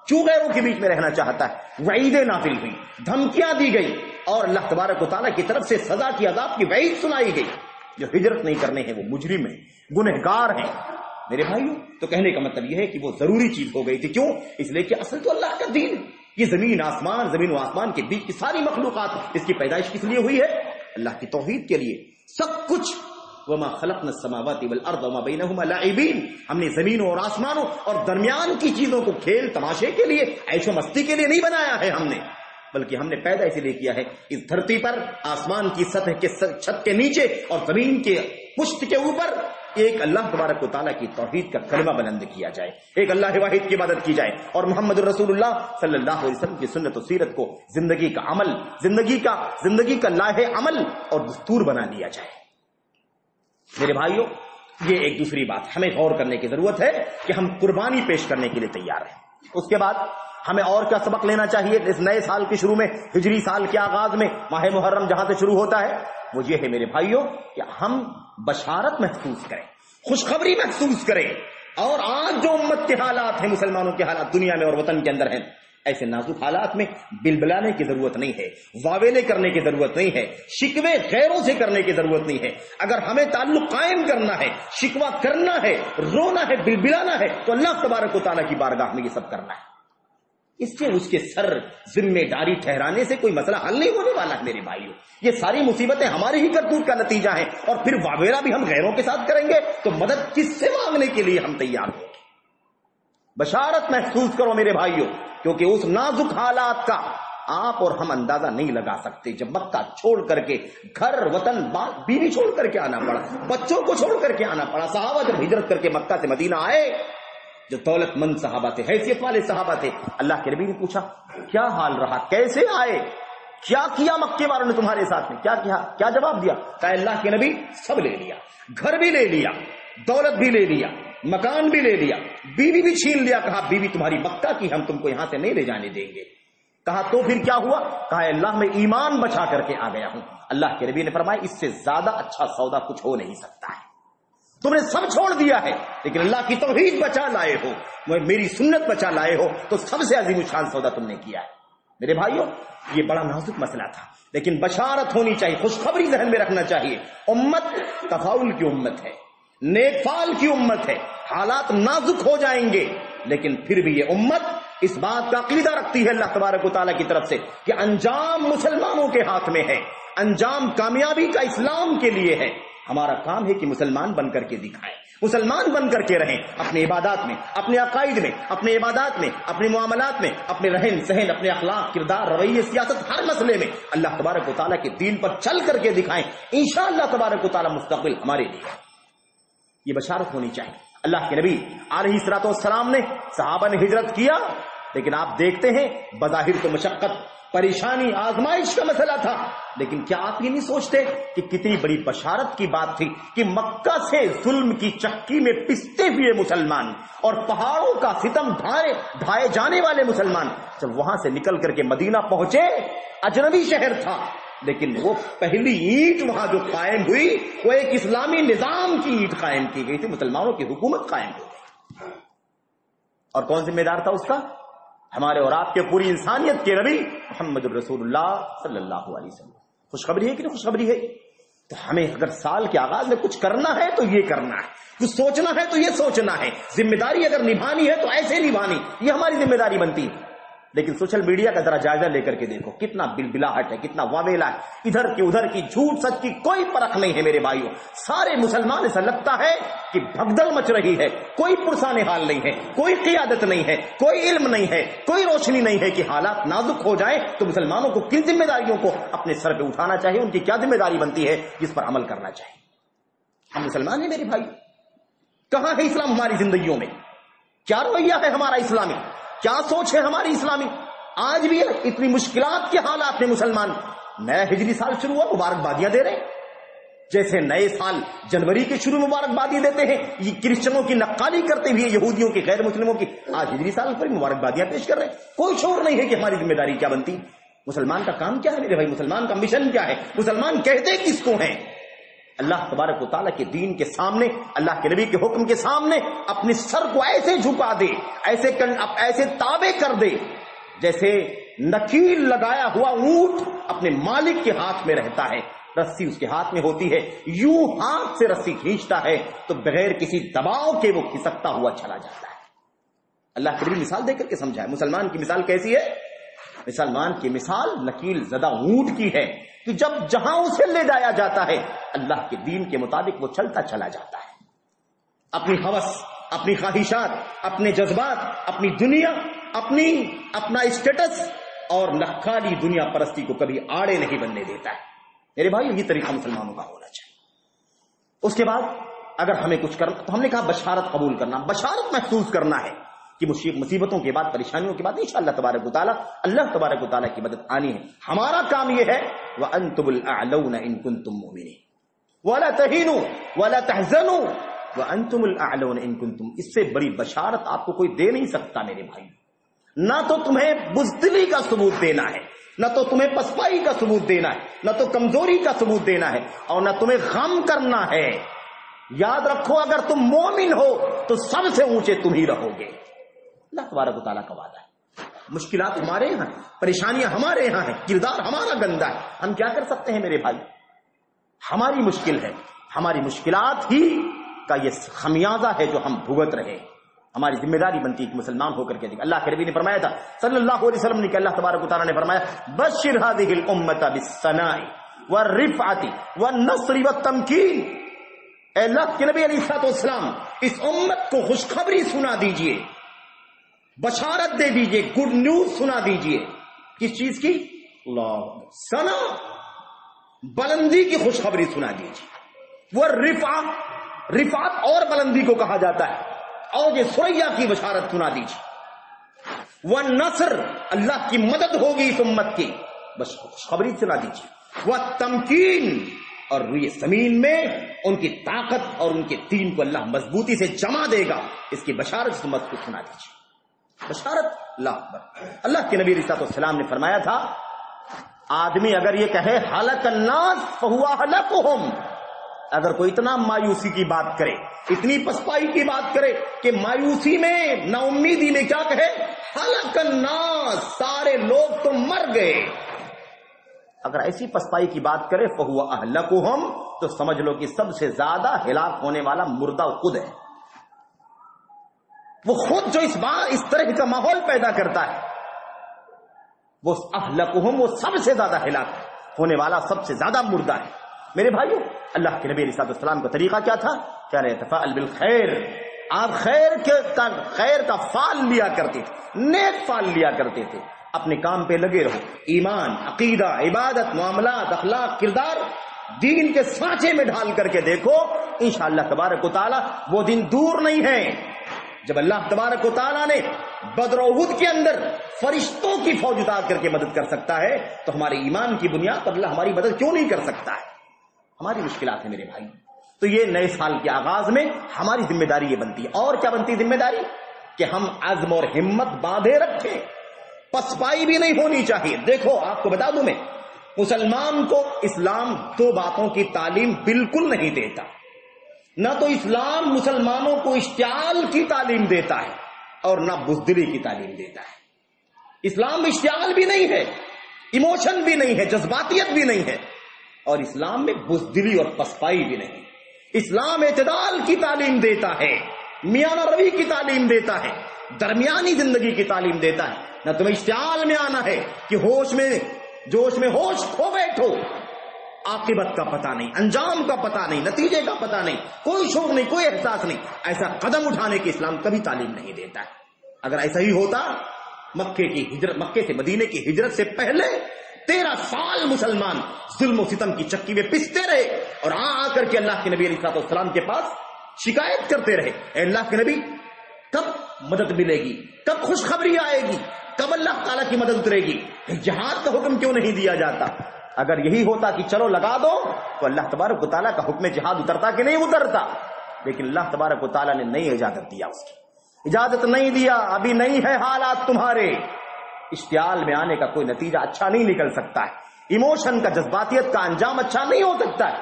کیوں غیروں کے بیچ میں رہنا چاہتا ہے؟ وعیدیں نازل ہوئی، دھمکیاں دی گئی اور اللہ تبارک و تعالیٰ کی طرف سے سزا کی، عذاب کی وعید سنائی گئی. جو ہجرت نہیں کرنے ہیں وہ مجرم ہیں، گنہگار ہیں میرے بھائیوں. تو کہنے کا مطلب یہ ہے کہ وہ ضروری چیز ہو گئی تھی. کیوں؟ اس لیے کہ اصل تو اللہ کا دین. یہ زمین و آسمان کے بیچ کی ساری مخلوقات، اس کی پیدائش کس لیے ہوئی ہے؟ اللہ کی توحید کے لیے. سب کچھ وما خلقنا السماوات والارض وما بینہما لاعبین، ہم نے زمینوں اور آسمانوں اور درمیان کی چیزوں کو کھیل تماشے کے لیے، عیش و مستی کے لیے نہیں بنایا ہے ہم نے، بلکہ ہم نے پیدا اسی لیے کیا ہے اس دھرتی پر آسمان کی سطح کے چھت کے نیچے اور زمین کے پشت کے اوپر ایک اللہ تبارک و تعالیٰ کی توحید کا کلمہ بلند کیا جائے، ایک اللہ واحد کی عبادت کی جائے اور محمد رسول اللہ صلی اللہ علیہ وسلم کی سنت و سیرت کو زندگی کا عمل، زندگی کا لائحہ عمل اور دستور بنا لیا جائے. میرے بھائیوں یہ ایک دوسری بات ہمیں غور کرنے کی ضرورت ہے کہ ہم قربانی پیش کرنے کے لیے تیار ہیں. اس کے بعد ہمیں اور کیا سبق لینا چاہیے اس نئے سال کے شروع میں، ہجری سال کے آغاز میں، ماہ محرم جہاں سے شروع ہوتا ہے؟ وہ یہ ہے میرے بھائیوں کہ ہم بشارت محسوس کریں، خوشخبری محسوس کریں. اور آج جو امت کے حالات ہیں، مسلمانوں کے حالات دنیا میں اور وطن کے اندر ہیں، ایسے نازک حالات میں بلبلانے کی ضرورت نہیں ہے، واویلے کرنے کی ضرورت نہیں ہے، شکوے غیروں سے کرنے کی ضرورت نہیں ہے. اگر ہمیں تعلق قائم کرنا ہے، شکوہ کرنا ہے، رونا ہے، بلبلانا ہے، تو اللہ تبارک و تعالیٰ کی بارگاہ میں یہ سب کرنا ہے. اس کے سر ذمہ داری ٹھہرانے سے کوئی مسئلہ حل نہیں ہونے والا ہے میرے بھائیوں. یہ ساری مصیبتیں ہماری ہی کرتوت کا نتیجہ ہیں اور پھر واویلا بھی ہم غیروں کے ساتھ کریں گے تو مدد کس سے مانگنے کے لیے ہم تیار ہوں گے؟ بشارت محسوس کرو میرے بھائیوں، کیونکہ اس نازک حالات کا آپ اور ہم اندازہ نہیں لگا سکتے. جب مکہ چھوڑ کر کے گھر وطن بیوی چھوڑ کر کے آنا پڑا، بچوں کو چھوڑ کر کے آنا پڑا، صحابہ جب ہجرت کر کے مکہ سے مدینہ آئے، جو دولت مند صحابہ تھے، حیثیت والے صحابہ تھے، اللہ کے نبی نے پوچھا کیا حال رہا، کیسے آئے، کیا کیا مکے والوں نے تمہارے ساتھ میں، کیا جواب دیا؟ کہا اللہ کے نبی سب لے لیا، گھر بھی لے لیا، دولت بھی لے لیا، مکان بھی لے لیا، بیوی بھی چھین لیا. کہا بیوی تمہاری مکہ کی، ہم تم کو یہاں سے نہیں لے جانے دیں گے. کہا تو پھر کیا ہوا؟ کہا اللہ میں ایمان بچا کر کے آ گیا ہوں. اللہ کے نبی نے فرمایا اس سے زیادہ اچھا سودا کچھ ہو نہیں سکتا ہے. تم نے سب چھوڑ دیا ہے لیکن اللہ کی توحید بچا لائے ہو، میری سنت بچا لائے ہو، تو سب سے عظیم الشان سودا تم نے کیا ہے. میرے بھائیوں یہ بڑا نازک مسئلہ تھا، لیکن بشارت ہونی چاہیے، خوشخبری ذہن میں رکھنا چاہیے. امت تفاؤل کی امت ہے، نیک فال کی امت ہے، حالات نازک ہو جائیں گے، لیکن پھر بھی یہ امت اس بات کا عقیدہ رکھتی ہے اللہ تبارک و تعالیٰ کی طرف سے کہ انجام مسلمانوں کے ہاتھ میں ہے، انجام کامیابی کا اسلام کے لیے ہے۔ ہمارا کام ہے کہ مسلمان بن کر کے دکھائیں، مسلمان بن کر کے رہیں، اپنی عبادات میں، اپنے عقائد میں، اپنے عبادات میں، اپنے معاملات میں، اپنے رہن سہن، اپنے اخلاق، کردار، رویے، سیاست، ہر مسئلے میں اللہ تبارک و تعالیٰ کے دین پر چل کر کے دکھائیں۔ انشاءاللہ تبارک و تعالیٰ مستقبل ہمارے لیے یہ بشارت ہونی چاہیے۔ اللہ کے نبی علیہ الصلوۃ والسلام نے، صحابہ نے ہجرت کیا، لیکن آپ دیکھتے ہیں بظاہر تو مشقت، پریشانی، آزمائش کا مسئلہ تھا، لیکن کیا آپ یہ نہیں سوچتے کہ کتنی بڑی بشارت کی بات تھی کہ مکہ سے ظلم کی چکی میں پستے ہوئے مسلمان اور پہاڑوں کا ستم ڈھائے جانے والے مسلمان جب وہاں سے نکل کر کے مدینہ پہنچے، اجنبی شہر تھا، لیکن وہ پہلی اینٹ وہاں جو قائم ہوئی وہ ایک اسلامی نظام کی اینٹ قائم کی گئی تھی، مسلمانوں کی حکومت قائم ہو گئی۔ اور کون ذمہ دار تھا اس کا؟ ہمارے اور آپ کے پوری انسانیت کے نبی محمد رسول اللہ صلی اللہ علیہ وسلم۔ خوشخبری ہے کہ نہیں خوشخبری ہے؟ تو ہمیں اگر سال کے آغاز میں کچھ کرنا ہے تو یہ کرنا ہے، کچھ سوچنا ہے تو یہ سوچنا ہے، ذمہ داری اگر نبھانی ہے تو ایسے نبھانی، یہ ہماری ذمہ داری بنتی ہے۔ لیکن سوشل میڈیا کا ذرا جائزہ لے کر کے دیکھو، کتنا بلبلاہٹ ہے، کتنا واویلا ہے، ادھر کی ادھر کی، جھوٹ سچ کی کوئی فرق نہیں ہے میرے بھائیوں۔ سارے مسلمان ایسا لگتا ہے کہ بھگدڑ مچ رہی ہے، کوئی پرسان حال نہیں ہے، کوئی قیادت نہیں ہے، کوئی علم نہیں ہے، کوئی روشنی نہیں ہے کہ حالات نازک ہو جائیں تو مسلمانوں کو کن ذمہ داریوں کو اپنے سر پہ اٹھانا چاہیے، ان کی کیا ذمہ داری بنتی ہے جس پر عمل کرنا چاہیے۔ ہم مسلمان ہیں میرے بھائی، کہاں ہے اسلام ہماری زندگیوں میں؟ کیا رویہ ہے ہمارا اسلامی؟ کیا سوچ ہے ہماری اسلامی؟ آج بھی اتنی مشکلات کے حالات میں مسلمان نیا ہجری سال شروع ہوا، مبارکبادیاں دے رہے ہیں، جیسے نئے سال جنوری کے شروع مبارکبادی دیتے ہیں، یہ کرسچنوں کی نقالی کرتے ہوئے یہودیوں کی، غیر مسلموں کی آج ہجری سال پر مبارکبادیاں پیش کر رہے ہیں۔ کوئی شعور نہیں ہے کہ ہماری ذمہ داری کیا بنتی۔ مسلمان کا کام کیا ہے میرے بھائی؟ مسلمان کا مشن کیا ہے؟ مسلمان کہتے کس کو ہیں؟ اللہ تبارک و تعالیٰ کے دین کے سامنے، اللہ کے نبی کے حکم کے سامنے اپنے سر کو ایسے جھکا دے، ایسے تابع کر دے جیسے نکیل لگایا ہوا اونٹ اپنے مالک کے ہاتھ میں رہتا ہے، رسی اس کے ہاتھ میں ہوتی ہے، یوں ہاتھ سے رسی کھینچتا ہے تو بغیر کسی دباؤ کے وہ کھسکتا ہوا چلا جاتا ہے۔ اللہ کے نبی مثال دے کر کے سمجھا ہے۔ مسلمان کی مثال کیسی ہے؟ مسلمان کی مثال نکیل زدہ اونٹ کی ہے کہ جب جہاں اسے لے جایا جاتا ہے اللہ کے دین کے مطابق وہ چلتا چلا جاتا ہے، اپنی ہوس، اپنی خواہشات، اپنے جذبات، اپنی دنیا، اپنا اسٹیٹس اور نخالی دنیا پرستی کو کبھی آڑے نہیں بننے دیتا ہے۔ میرے بھائی یہ طریقہ مسلمانوں کا ہونا چاہیے۔ اس کے بعد اگر ہمیں کچھ کرنا تو ہم نے کہا بشارت قبول کرنا، بشارت محسوس کرنا ہے کہ مصیبتوں کے بعد، پریشانیوں کے بعد انشاءاللہ تبارک و تعالیٰ، اللہ تبارک و تعالیٰ کی مدد آنی ہے۔ ہمارا کام یہ ہے وَأَنْتُمُ الْأَعْلَوْنَ إِن كُنتُم مُؤْمِنِينَ وَلَا تَهِنُوا وَلَا تَحْزَنُوا وَأَنْتُمُ الْأَعْلَوْنَ إِن كُنتُم۔ اس سے بڑی بشارت آپ کو کوئی دے نہیں سکتا میرے بھائی۔ نہ تو تمہیں بزدلی کا ثبوت دینا ہے، نہ تو تمہیں پسپائی کا ثبوت دینا ہے، نہ تو کمزوری کا ثبوت دینا ہے، اور نہ تمہیں غم کرنا ہے۔ یاد رکھو اگر تم مومن ہو تو سب سے اونچے تم ہی رہو گے۔ اللہ تبارک و تعالیٰ کا وعدہ ہے۔ مشکلات ہمارے یہاں ہیں، پریشانیاں ہمارے یہاں ہیں، کردار ہمارا گندا ہے، ہم کیا کر سکتے ہیں میرے بھائی؟ ہماری مشکل ہے، ہماری مشکلات ہی کا یہ خمیازہ ہے جو ہم بھگت رہے۔ ہماری ذمہ داری بنتی ہے کہ مسلمان ہو کر کے دیکھ۔ اللہ کے نبی نے فرمایا تھا صلی اللہ علیہ وسلم نے کہ اللہ تبارک و تعالیٰ نے فرمایا بشر هذه الامه بالثناء والرفعه والنصر والتمکین۔ اے اللہ کے نبی علیہ الصلوۃ والسلام اس امت کو خوشخبری سنا دیجئے، بشارت دے دیجئے، گڈ نیوز سنا دیجئے۔ کس چیز کی؟ اللہ ثنا، بلندی کی خوشخبری سنا دیجئے۔ وہ رفعت اور بلندی کو کہا جاتا ہے، اور یہ سریا کی بشارت سنا دیجئے۔ وہ نصر، اللہ کی مدد ہوگی اس امت کی، بس خوشخبری سنا دیجئے۔ وہ تمکین، اور روئے زمین میں ان کی طاقت اور ان کے دین کو اللہ مضبوطی سے جمع دے گا، اس کی بشارت اس امت کو سنا دیجئے۔ بشارت، اللہ اکبر۔ اللہ کے نبی علیہ الصلوۃ والسلام نے فرمایا تھا آدمی اگر یہ کہے ہلک الناس فہو اہلکہم، اگر کوئی اتنا مایوسی کی بات کرے، اتنی پسپائی کی بات کرے کہ مایوسی میں، نا امیدی میں کیا کہے؟ ہلک الناس، سارے لوگ تو مر گئے، اگر ایسی پسپائی کی بات کرے فہو اہلکہم، تو سمجھ لو کہ سب سے زیادہ ہلاک ہونے والا مردہ خود ہے. وہ خود جو اس طرح کا ماحول پیدا کرتا ہے، وہ اہلکہم، وہ سب سے زیادہ ہلاک ہونے والا، سب سے زیادہ مردہ ہے. میرے بھائیو، اللہ کے نبی علیہ السلام کا طریقہ کیا تھا؟ کیا یتفاءل بالخیر، آپ خیر کا فال لیا کرتے تھے، نیک فال لیا کرتے تھے. اپنے کام پہ لگے رہو، ایمان، عقیدہ، عبادت، معاملات، اخلاق، کردار دین کے سانچے میں ڈھال کر کے دیکھو، انشاءاللہ تبارک و تعالی وہ دن دور نہیں ہے جب اللہ تبارک و تعالی نے بدر و احد کے اندر فرشتوں کی فوج اتار کر کے مدد کر سکتا ہے، تو ہمارے ایمان کی بنیاد پر اللہ ہماری مدد کیوں نہیں کر سکتا ہے؟ ہماری مشکلات ہیں میرے بھائی. تو یہ نئے سال کے آغاز میں ہماری ذمہ داری یہ بنتی ہے. اور کیا بنتی ہے ذمہ داری؟ کہ ہم عزم اور ہمت باندھے رکھیں، پسپائی بھی نہیں ہونی چاہیے. دیکھو آپ کو بتا دوں میں، مسلمان کو اسلام دو باتوں کی تعلیم بالکل نہیں دیتا. نہ تو اسلام مسلمانوں کو اشتعال کی تعلیم دیتا ہے اور نہ بزدلی کی تعلیم دیتا ہے. اسلام اشتعال بھی نہیں ہے، ایموشن بھی نہیں ہے، جذباتیت بھی نہیں ہے، اور اسلام میں بزدلی اور پسپائی بھی نہیں. اسلام اعتدال کی تعلیم دیتا ہے، میانہ روی کی تعلیم دیتا ہے، درمیانی زندگی کی تعلیم دیتا ہے. نہ تمہیں اشتعال میں آنا ہے کہ جوش میں ہوش کھو بیٹھو، عاقبت کا پتہ نہیں، انجام کا پتہ نہیں، نتیجے کا پتہ نہیں، کوئی شعور نہیں، کوئی احساس نہیں. ایسا قدم اٹھانے کی اسلام کبھی تعلیم نہیں دیتا ہے. اگر ایسا ہی ہوتا، مکے سے مدینے کی ہجرت سے پہلے 13 سال مسلمان ظلم و ستم کی چکی میں پستے رہے اور آ کر کے اللہ کے نبی علیہ السلام کے پاس شکایت کرتے رہے، اے اللہ کے نبی کب مدد ملے گی، کب خوشخبری آئے گی، کب اللہ تعالیٰ کی مدد اترے گی، جہاد کا حکم کیوں نہیں دیا جاتا؟ اگر یہی ہوتا کہ چلو لگا دو، تو اللہ تبارک و تعالیٰ کا حکم جہاد اترتا کہ نہیں اترتا؟ لیکن اللہ تبارک و تعالیٰ نے نہیں اجازت دیا، اس کی اجازت نہیں دیا. ابھی نہیں ہے حالات تمہارے. اشتعال میں آنے کا کوئی نتیجہ اچھا نہیں نکل سکتا ہے، ایموشن کا، جذباتیت کا انجام اچھا نہیں ہو سکتا ہے.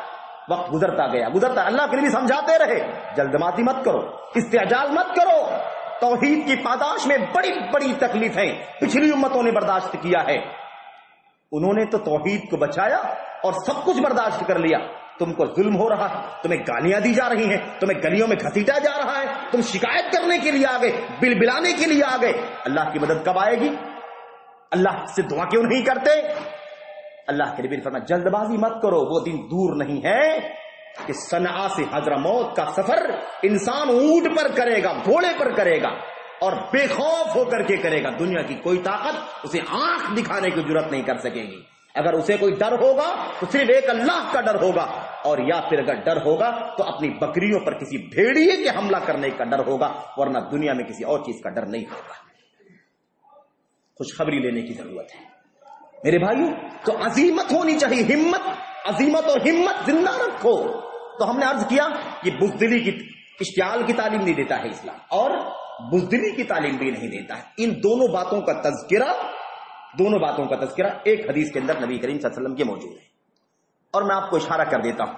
وقت گزرتا گیا. اللہ کے نبی سمجھاتے رہے، جلدبازی مت کرو، استعجال مت کرو. توحید کی پاداش میں بڑی بڑی تکلیفیں پچھلی امتوں نے برداشت کیا ہے. انہوں نے تو توحید کو بچایا اور سب کچھ برداشت کر لیا. تم کو ظلم ہو رہا ہے، تمہیں گالیاں دی جا رہی ہیں، تمہیں گلیوں میں گھسیٹا جا رہا ہے، تم شکایت کرنے کے لیے آ گئے، بلبلانے کے لیے آ گئے. اللہ کی مدد کب آئے گی؟ اللہ سے دعا کیوں نہیں کرتے؟ اللہ کے نبی نے فرمایا جلد بازی مت کرو، وہ دن دور نہیں ہے کہ صنعاء سے حضرموت کا سفر انسان اونٹ پر کرے گا، گھوڑے پر کرے گا اور بے خوف ہو کر کے کرے گا. دنیا کی کوئی طاقت اسے آنکھ دکھانے کی جرات نہیں کر سکے گی. اگر اسے کوئی ڈر ہوگا تو صرف ایک اللہ کا ڈر ہوگا، اور یا پھر اگر ڈر ہوگا تو اپنی بکریوں پر کسی بھیڑیے کے حملہ کرنے کا ڈر ہوگا، ورنہ دنیا میں کسی اور چیز کا ڈر نہیں ہوگا. خوشخبری لینے کی ضرورت ہے میرے بھائیوں. تو عزیمت ہونی چاہیے، ہمت، عزیمت اور ہمت زندہ رکھو. تو ہم نے عرض کیا کہ بزدلی کی، اشتعال کی تعلیم نہیں دیتا ہے اسلام، اور بزدلی کی تعلیم بھی نہیں دیتا ہے. ان دونوں باتوں کا تذکرہ ایک حدیث کے اندر نبی کریم صلی اللہ علیہ وسلم کے موجود ہے. اور میں آپ کو اشارہ کر دیتا ہوں،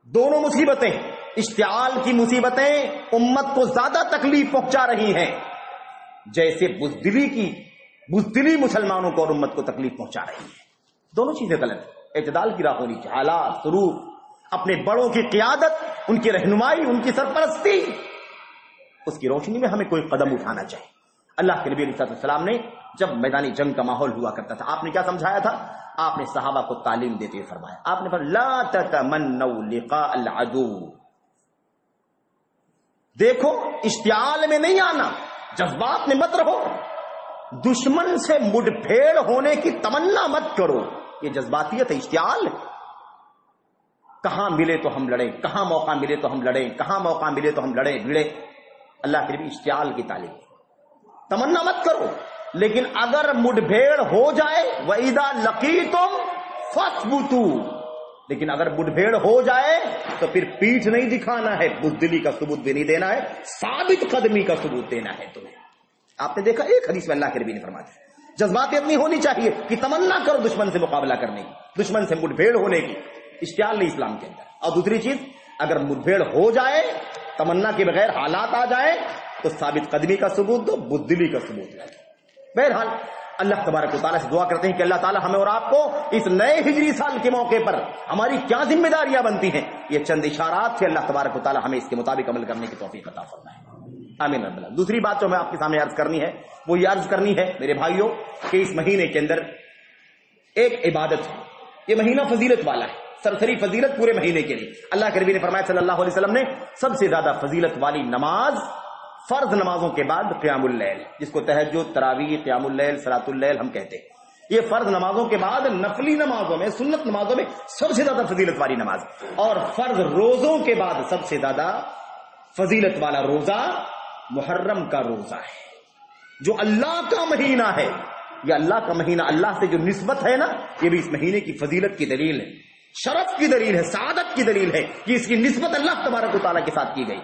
دونوں مصیبتیں، اشتعال کی مصیبتیں امت کو زیادہ تکلیف پہنچا رہی ہیں جیسے بزدلی مسلمانوں کو اور امت کو تکلیف پہنچا رہی ہے. دونوں چیزیں غلط ہیں. اعتدال کی راہ ہونی چاہیے، حالات، سلوک، اپنے بڑوں کی قیادت، ان کی رہنمائی، ان کی سرپرستی، اس کی روشنی میں ہمیں کوئی قدم اٹھانا چاہیے. اللہ کے نبی علیہ السلام نے جب میدانی جنگ کا ماحول ہوا کرتا تھا، آپ نے کیا سمجھایا تھا؟ آپ نے صحابہ کو تعلیم دیتے ہوئے فرمایا، آپ نے فرمایا لا تتمنوا لقاء العدو. دیکھو اشتعال میں نہیں آنا، جذبات میں مت رہو، دشمن سے مڈ پھیڑ ہونے کی تمنا مت کرو. یہ جذباتیت ہے، اشتعال. کہاں ملے تو ہم لڑیں، کہاں موقع ملے تو ہم لڑیں، کہاں موقع ملے تو ہم لڑیں بھیڑیں. اللہ کے نبی اشتعال کی تعلیم، تمنا مت کرو. لیکن اگر مڈ بھیڑ ہو جائے وَإِذَا لَقِيتُمْ فَاثْبُتُوا، لیکن اگر مڈ بھیڑ ہو جائے تو پھر پیٹھ نہیں دکھانا ہے، بزدلی کا ثبوت بھی نہیں دینا ہے، ثابت قدمی کا ثبوت دینا ہے تمہیں. آپ نے دیکھا ایک حدیث میں اللہ کے نبی نے فرمایا جذباتیت نہیں ہونی چاہیے کہ تمنا کرو دشمن سے مقابلہ کرنے کی، دشمن سے مڈ بھیڑ ہونے کی. اشتعال نہیں اسلام کے اندر. اور دوسری چیز، اگر مڈ بھیڑ ہو جائے، تمنا کے بغیر حالات آ جائے، تو ثابت قدمی کا ثبوت دو، بزدلی کا ثبوت دو. بہرحال اللہ تبارک و تعالیٰ سے دعا کرتے ہیں کہ اللہ تعالیٰ ہمیں اور آپ کو اس نئے ہجری سال کے موقع پر ہماری کیا ذمہ داریاں بنتی ہیں، یہ چند اشارات سے اللہ تبارک و تعالیٰ ہمیں اس کے مطابق عمل کرنے کی توفیق عطا فرمائے، آمین رب العالمین۔ دوسری بات جو میں آپ کے سامنے عرض کرنی ہے وہ یہ عرض کرنی ہے میرے بھائیوں کہ اس مہینے کے اندر ایک عبادت ہے، یہ مہینہ فضیلت والا ہے، سرسری فضیلت پورے مہینے کے لیے۔ اللہ کے نبی نے فرمایا صلی اللہ علیہ وسلم نے سب سے زیادہ فضیلت والی نماز فرض نمازوں کے بعد قیام اللیل، جس کو تہجد، تراویح، قیام اللیل، صلاۃ اللیل ہم کہتے ہیں، یہ فرض نمازوں کے بعد نفلی نمازوں میں، سنت نمازوں میں سب سے زیادہ فضیلت والی نماز، اور فرض روزوں کے بعد سب سے زیادہ فضیلت والا روزہ محرم کا روزہ ہے، جو اللہ کا مہینہ ہے۔ یہ اللہ کا مہینہ، اللہ سے جو نسبت ہے نا، یہ بھی اس مہینے کی فضیلت کی دلیل ہے، شرف کی دلیل ہے، سعادت کی دلیل ہے کہ اس کی نسبت اللہ تبارک و تعالیٰ کے ساتھ کی گئی،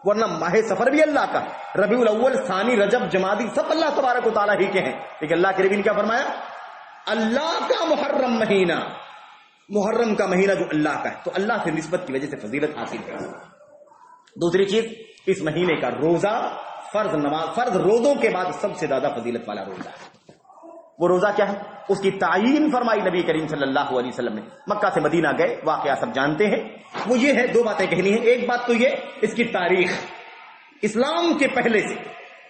ورنہ ماہ سفر بھی اللہ کا، ربیع الاول، ثانی، رجب، جمادی سب اللہ تبارک و تعالیٰ ہی کے ہیں، لیکن اللہ کے نبی نے کیا فرمایا؟ اللہ کا محرم مہینہ، محرم کا مہینہ جو اللہ کا ہے، تو اللہ سے نسبت کی وجہ سے فضیلت حاصل ہے۔ دوسری چیز، اس مہینے کا روزہ فرض نماز، فرض روزوں کے بعد سب سے زیادہ فضیلت والا روزہ ہے۔ وہ روزہ کیا ہے؟ اس کی تعیین فرمائی نبی کریم صلی اللہ علیہ وسلم نے، مکہ سے مدینہ گئے، واقعہ سب جانتے ہیں، وہ یہ ہے، دو باتیں کہنی ہیں، ایک بات تو یہ اس کی تاریخ، اسلام کے پہلے سے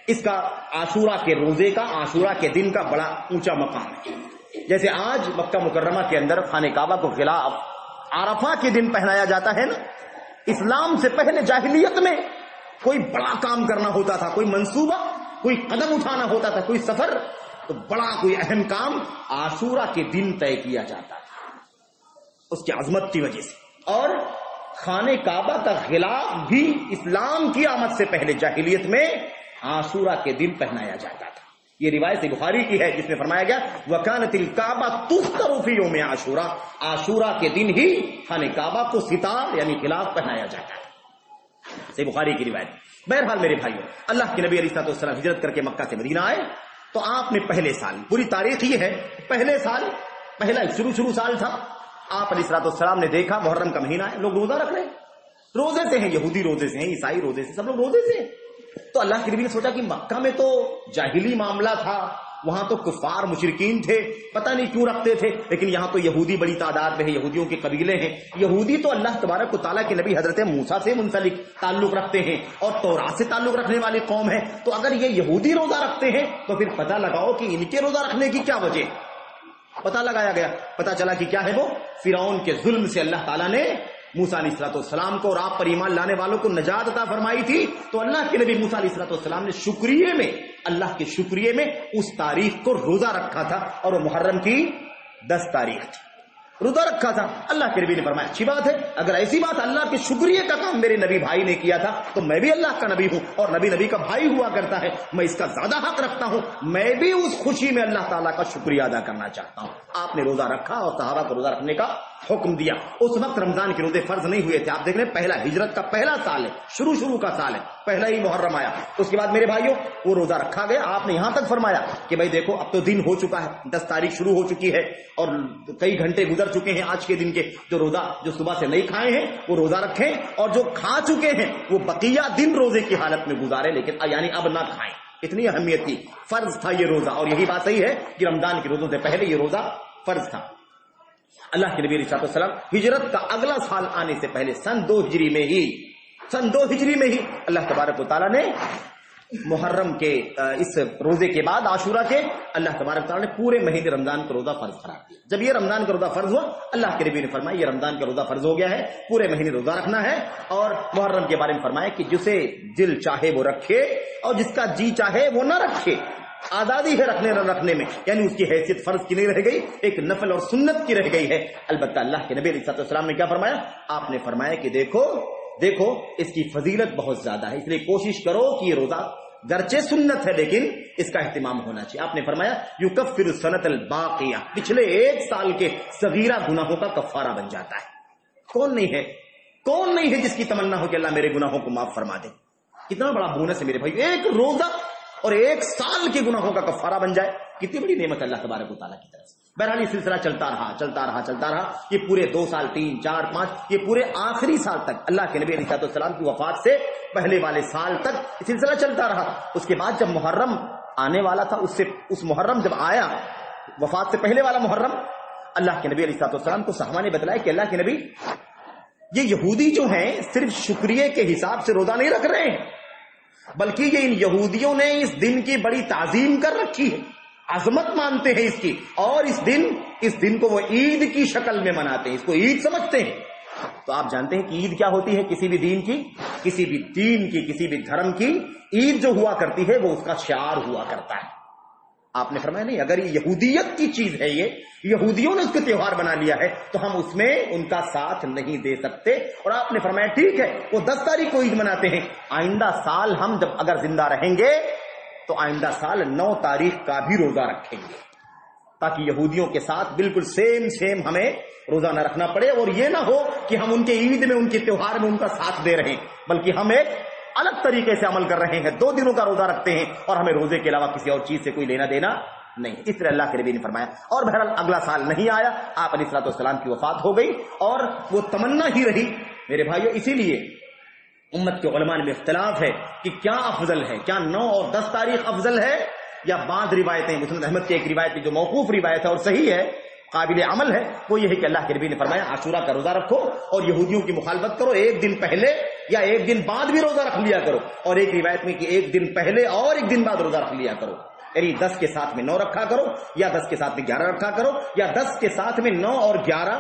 اس کا عاشورہ کے روزے کا، عاشورہ کے دن کا بڑا اونچا مقام ہے۔ جیسے آج مکہ مکرمہ کے اندر خانہ کعبہ کو غلاف عرفہ کے دن پہنایا جاتا ہے نا، اسلام سے پہلے جاہلیت میں کوئی بڑا کام کرنا ہوتا تھا، کوئی منصوبہ، کوئی قدم اٹھانا ہوتا تھا، کوئی سفر، تو بڑا کوئی اہم کام عاشورہ کے دن طے کیا جاتا تھا اس کی عظمت کی وجہ سے، اور خانہ کعبہ کا غلاف بھی اسلام کی آمد سے پہلے جاہلیت میں عاشورہ کے دن پہنایا جاتا تھا۔ یہ روایت بخاری کی ہے جس میں فرمایا گیا وَكَانَتِ الْكَعْبَةُ تُسْتَرُ فِي يَوْمِ عَاشُورَا، عاشورہ کے دن ہی خانہ کعبہ کو ستار یعنی غلاف پہنایا جاتا ہے، صحیح بخاری کی روایت۔ بہرحال میرے بھائیوں، اللہ کے نبی علیہ السلام ہجرت کر کے مکہ سے مدینہ آئے، تو آپ نے پہلے سال، پوری تاریخ یہ ہے، پہلے سال، پہلا شروع سال تھا، آپ علیہ السلام نے دیکھا محرم کا مہینہ ہے، لوگ روزہ رکھ رہے ہیں، روزے سے ہیں، یہودی روزے سے ہیں، عیسائی روزے سے، سب لوگ روزے سے ہیں۔ تو اللہ کے نبی نے سوچا کہ مکہ میں تو جاہلی معاملہ تھا، وہاں تو کفار مشرکین تھے، پتہ نہیں کیوں رکھتے تھے، لیکن یہاں تو یہودی بڑی تعداد میں ہے، یہودیوں کے قبیلے ہیں، یہودی تو اللہ تبارک و تعالیٰ کے نبی حضرت موسیٰ سے منسلک تعلق رکھتے ہیں اور تورات سے تعلق رکھنے والی قوم ہے، تو اگر یہ یہودی روزہ رکھتے ہیں تو پھر پتہ لگاؤ کہ ان کے روزہ رکھنے کی کیا وجہ۔ پتہ لگایا گیا، پتہ چلا کہ کیا ہے وہ فرعون کے ظلم سے اللہ تعالیٰ نے موسیٰ علیہ السلام کو اور آپ پر ایمان لانے والوں کو نجات عطا فرمائی تھی، تو اللہ کے نبی موسیٰ علیہ السلام نے شکریہ میں، اللہ کے شکریہ میں اس تاریخ کو روزہ رکھا تھا، اور وہ محرم کی 10 تاریخ تھی، روزہ رکھا تھا۔ اللہ کے نبی نے فرمایا اچھی بات ہے، اگر ایسی بات اللہ کے شکریہ کا کام میرے نبی بھائی نے کیا تھا تو میں بھی اللہ کا نبی ہوں، اور نبی کا بھائی ہوا کرتا ہے، میں اس کا زیادہ حق رکھتا ہوں، میں بھی اس خوشی میں اللہ تعالیٰ کا شکریہ ادا کرنا چاہتا ہوں۔ آپ نے روزہ رکھا اور صحابہ کو روزہ رکھنے کا حکم دیا۔ اس وقت رمضان کے روزے فرض نہیں ہوئے تھے، آپ دیکھ رہے ہیں پہلا ہجرت کا پہلا سال ہے، شروع کا سال ہے، پہلا ہی محرم آیا، اس کے بعد میرے بھائیوں وہ روزہ رکھا گیا۔ آپ نے یہاں تک فرمایا کہ بھائی دیکھو اب تو دن ہو چکا ہے، 10 تاریخ شروع ہو چکی ہے اور کئی گھنٹے گزر چکے ہیں آج کے دن کے، جو صبح سے نہیں کھائے ہیں وہ روزہ رکھیں، اور جو کھا چکے ہیں وہ بقیہ دن روزے کی حالت میں گزارے، لیکن یعنی اب نہ کھائیں، اتنی اہمیت تھی، فرض تھا یہ روزہ، اور یہی بات صحیح ہے کہ رمضان کے روزوں سے پہلے یہ روزہ فرض تھا۔ اللہ کے نبی علیہ السلام ہجرت کا اگلا سال آنے سے پہلے سن 2 ہجری میں ہی اللہ تبارک و تعالیٰ نے محرم کے اس روزے کے بعد عاشورہ کے اللہ تبارک و تعالیٰ نے پورے مہینے رمضان کا روزہ فرض قرار دیا۔ جب یہ رمضان کا روزہ فرض ہوا، اللہ کے نبی نے فرمایا یہ رمضان کا روزہ فرض ہو گیا ہے، پورے مہینے روزہ رکھنا ہے، اور محرم کے بارے میں فرمایا کہ جسے دل چاہے وہ رکھے اور جس کا جی چاہے وہ نہ رکھے، آزادی ہے رکھنے نہ رکھنے میں، یعنی اس کی حیثیت فرض کی نہیں رہ گئی، ایک نفل اور سنت کی رہ گئی ہے۔ البتہ اللہ کے نبی علیہ السلام نے کیا فرمایا؟ آپ نے فرمایا کہ دیکھو اس کی فضیلت بہت زیادہ ہے، اس لیے کوشش کرو کہ یہ روزہ گرچہ سنت ہے لیکن اس کا اہتمام ہونا چاہیے۔ آپ نے فرمایا یکفر السنۃ الباقیہ، پچھلے 1 سال کے صغیرہ گناہوں کا کفارہ بن جاتا ہے۔ کون نہیں ہے جس کی تمنا ہو کہ اللہ میرے گناہوں کو معاف فرما دے؟ کتنا بڑا بونس ہے میرے بھائی، ایک روزہ اور 1 سال کے گناہوں کا کفارہ بن جائے، کتنی بڑی نعمت اللہ تبارک و تعالیٰ کی طرف سے۔ بہرحال یہ سلسلہ چلتا رہا، یہ پورے 2 سال، 3، 4، 5، یہ پورے آخری سال تک، اللہ کے نبی علیہ السلام کی وفات سے پہلے والے سال تک یہ سلسلہ چلتا رہا۔ اس کے بعد جب محرم آنے والا تھا اس محرم جب آیا، وفات سے پہلے والا محرم، اللہ کے نبی علیہ الصلوۃ والسلام کو صحابہ نے بتلایا کہ اللہ کے نبی یہ یہودی جو ہیں صرف شکریہ کے حساب سے روزہ نہیں رکھ رہے ہیں، بلکہ یہ ان یہودیوں نے اس دن کی بڑی تعظیم کر رکھی ہے، عظمت مانتے ہیں اس کی، اور اس دن کو وہ عید کی شکل میں مناتے ہیں، اس کو عید سمجھتے ہیں۔ تو آپ جانتے ہیں کہ عید کیا ہوتی ہے؟ کسی بھی دین کی، کسی بھی دھرم کی عید جو ہوا کرتی ہے وہ اس کا شعار ہوا کرتا ہے۔ آپ نے فرمایا نہیں، اگر یہ یہودیت کی چیز ہے، یہ یہودیوں نے اس کو تہوار بنا لیا ہے تو ہم اس میں ان کا ساتھ نہیں دے سکتے۔ اور آپ نے فرمایا ٹھیک ہے، وہ 10 تاریخ کو عید مناتے ہیں، آئندہ سال ہم جب اگر زندہ رہیں گے تو آئندہ سال 9 تاریخ کا بھی روزہ رکھیں گے، تاکہ یہودیوں کے ساتھ بالکل سیم ہمیں روزہ نہ رکھنا پڑے، اور یہ نہ ہو کہ ہم ان کے عید میں، ان کے تہوار میں ان کا ساتھ دے رہے ہیں، بلکہ ہم ایک الگ طریقے سے عمل کر رہے ہیں، 2 دنوں کا روزہ رکھتے ہیں اور ہمیں روزے کے علاوہ کسی اور چیز سے کوئی لینا دینا نہیں۔ اس طرح اللہ کے نبی نے فرمایا، اور بہرحال اگلا سال نہیں آیا، آپ علیہ الصلوۃ والسلام کی وفات ہو گئی، اور وہ تمنا ہی رہی۔ میرے بھائیو، اسی لیے امت کے علماء میں اختلاف ہے کہ کیا افضل ہے، کیا 9 اور 10 تاریخ افضل ہے، یا بعض روایتیں، مسند احمد کی ایک روایت جو موقوف روایت ہے اور صحیح ہے، قابل عمل ہے، وہ یہ ہے کہ اللہ کے نبی نے فرمایا عاشورہ کا روزہ رکھو اور یہودیوں کی مخالفت کرو، 1 دن پہلے یا 1 دن بعد بھی روزہ رکھ لیا کرو، اور ایک روایت میں کہ 1 دن پہلے اور 1 دن بعد روزہ رکھ لیا کرو، یعنی 10 کے ساتھ میں 9 رکھا کرو، یا 10 کے ساتھ میں 11 رکھا کرو، یا 10 کے ساتھ میں 9 اور 11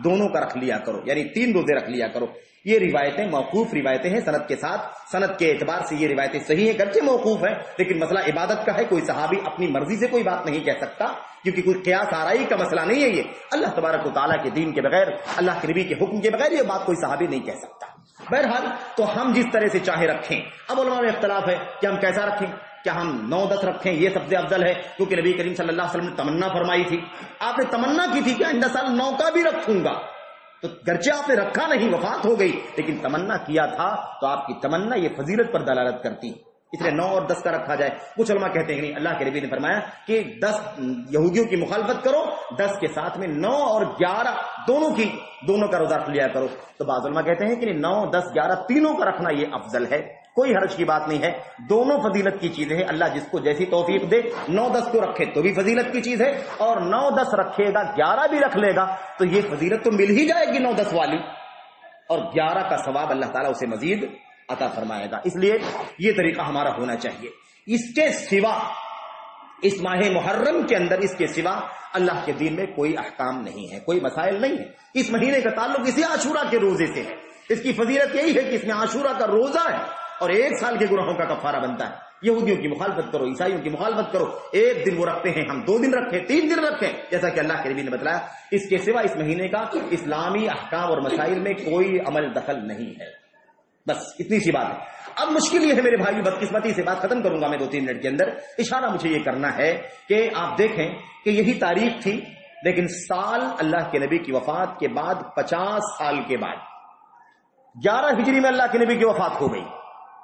دونوں کا رکھ لیا کرو، یعنی 3 روزے رکھ لیا کرو۔ یہ روایتیں موقوف روایتیں ہیں، سند کے ساتھ، سند کے اعتبار سے یہ روایتیں صحیح ہیں، گرچہ موقوف ہیں، لیکن مسئلہ عبادت کا ہے، کوئی صحابی اپنی مرضی سے کوئی بات نہیں کہہ سکتا، کیونکہ کوئی قیاس آرائی کا مسئلہ نہیں ہے، یہ اللہ تبارک و تعالیٰ کے دین کے بغیر، اللہ کے نبی کے حکم کے بغیر یہ بات کوئی صحابی نہیں کہہ سکتا۔ بہرحال تو ہم جس طرح سے چاہے رکھیں۔ اب علماء میں اختلاف ہے کہ ہم کیسا رکھیں، کیا ہم 9-10 رکھیں، یہ سب سے افضل ہے، کیونکہ نبی کریم صلی اللہ علیہ وسلم نے تمنا فرمائی تھی، آپ نے تمنا کی تھی کہ آئندہ سال 9 کا بھی رکھوں گا، تو گرچہ آپ نے رکھا نہیں، وفات ہو گئی، لیکن تمنا کیا تھا، تو آپ کی تمنا یہ فضیلت پر دلالت کرتی، اس لیے 9 اور 10 کا رکھا جائے۔ کچھ علماء کہتے ہیں کہ نہیں، اللہ کے نبی نے فرمایا کہ 10 یہودیوں کی مخالفت کرو، 10 کے ساتھ میں 9 اور 11 دونوں کا روزہ رکھ لیا کرو۔ تو بعض علماء کہتے ہیں کہ 9، 10، 11 تینوں کا رکھنا یہ افضل ہے، کوئی حرج کی بات نہیں ہے، دونوں فضیلت کی چیزیں ہیں، اللہ جس کو جیسی توفیق دے 9-10 کو رکھے تو بھی فضیلت کی چیز ہے، اور 9-10 رکھے گا 11 بھی رکھ لے گا تو یہ فضیلت تو مل ہی جائے گی 9-10 والی، اور 11 کا ثواب اللہ تعالیٰ اسے مزید عطا فرمائے گا۔ اس لیے یہ طریقہ ہمارا ہونا چاہیے۔ اس کے سوا، اس ماہ محرم کے اندر اس کے سوا اللہ کے دین میں کوئی احکام نہیں ہے، کوئی مسائل نہیں ہے۔ اس مہینے کا تعلق اسی عاشورہ کے روزے سے ہے، اس کی فضیلت یہی ہے کہ اس میں عاشورہ کا روزہ ہے اور 1 سال کے گناہوں کا کفارہ بنتا ہے۔ یہودیوں کی مخالفت کرو، عیسائیوں کی مخالفت کرو، 1 دن وہ رکھتے ہیں، ہم 2 دن رکھیں، 3 دن رکھیں، جیسا کہ اللہ کے نبی نے بتلایا۔ اس کے سوا اس مہینے کا اسلامی احکام اور مسائل میں کوئی عمل دخل نہیں ہے، بس اتنی سی بات ہے۔ اب مشکل یہ ہے میرے بھائی، بدقسمتی سے بات ختم کروں گا میں 2-3 منٹ کے اندر، اشارہ مجھے یہ کرنا ہے کہ آپ دیکھیں کہ یہی تاریخ تھی، لیکن سال اللہ کے نبی کی وفات کے بعد 50 سال کے بعد 11 ہجری میں اللہ کے نبی کی وفات ہو گئی،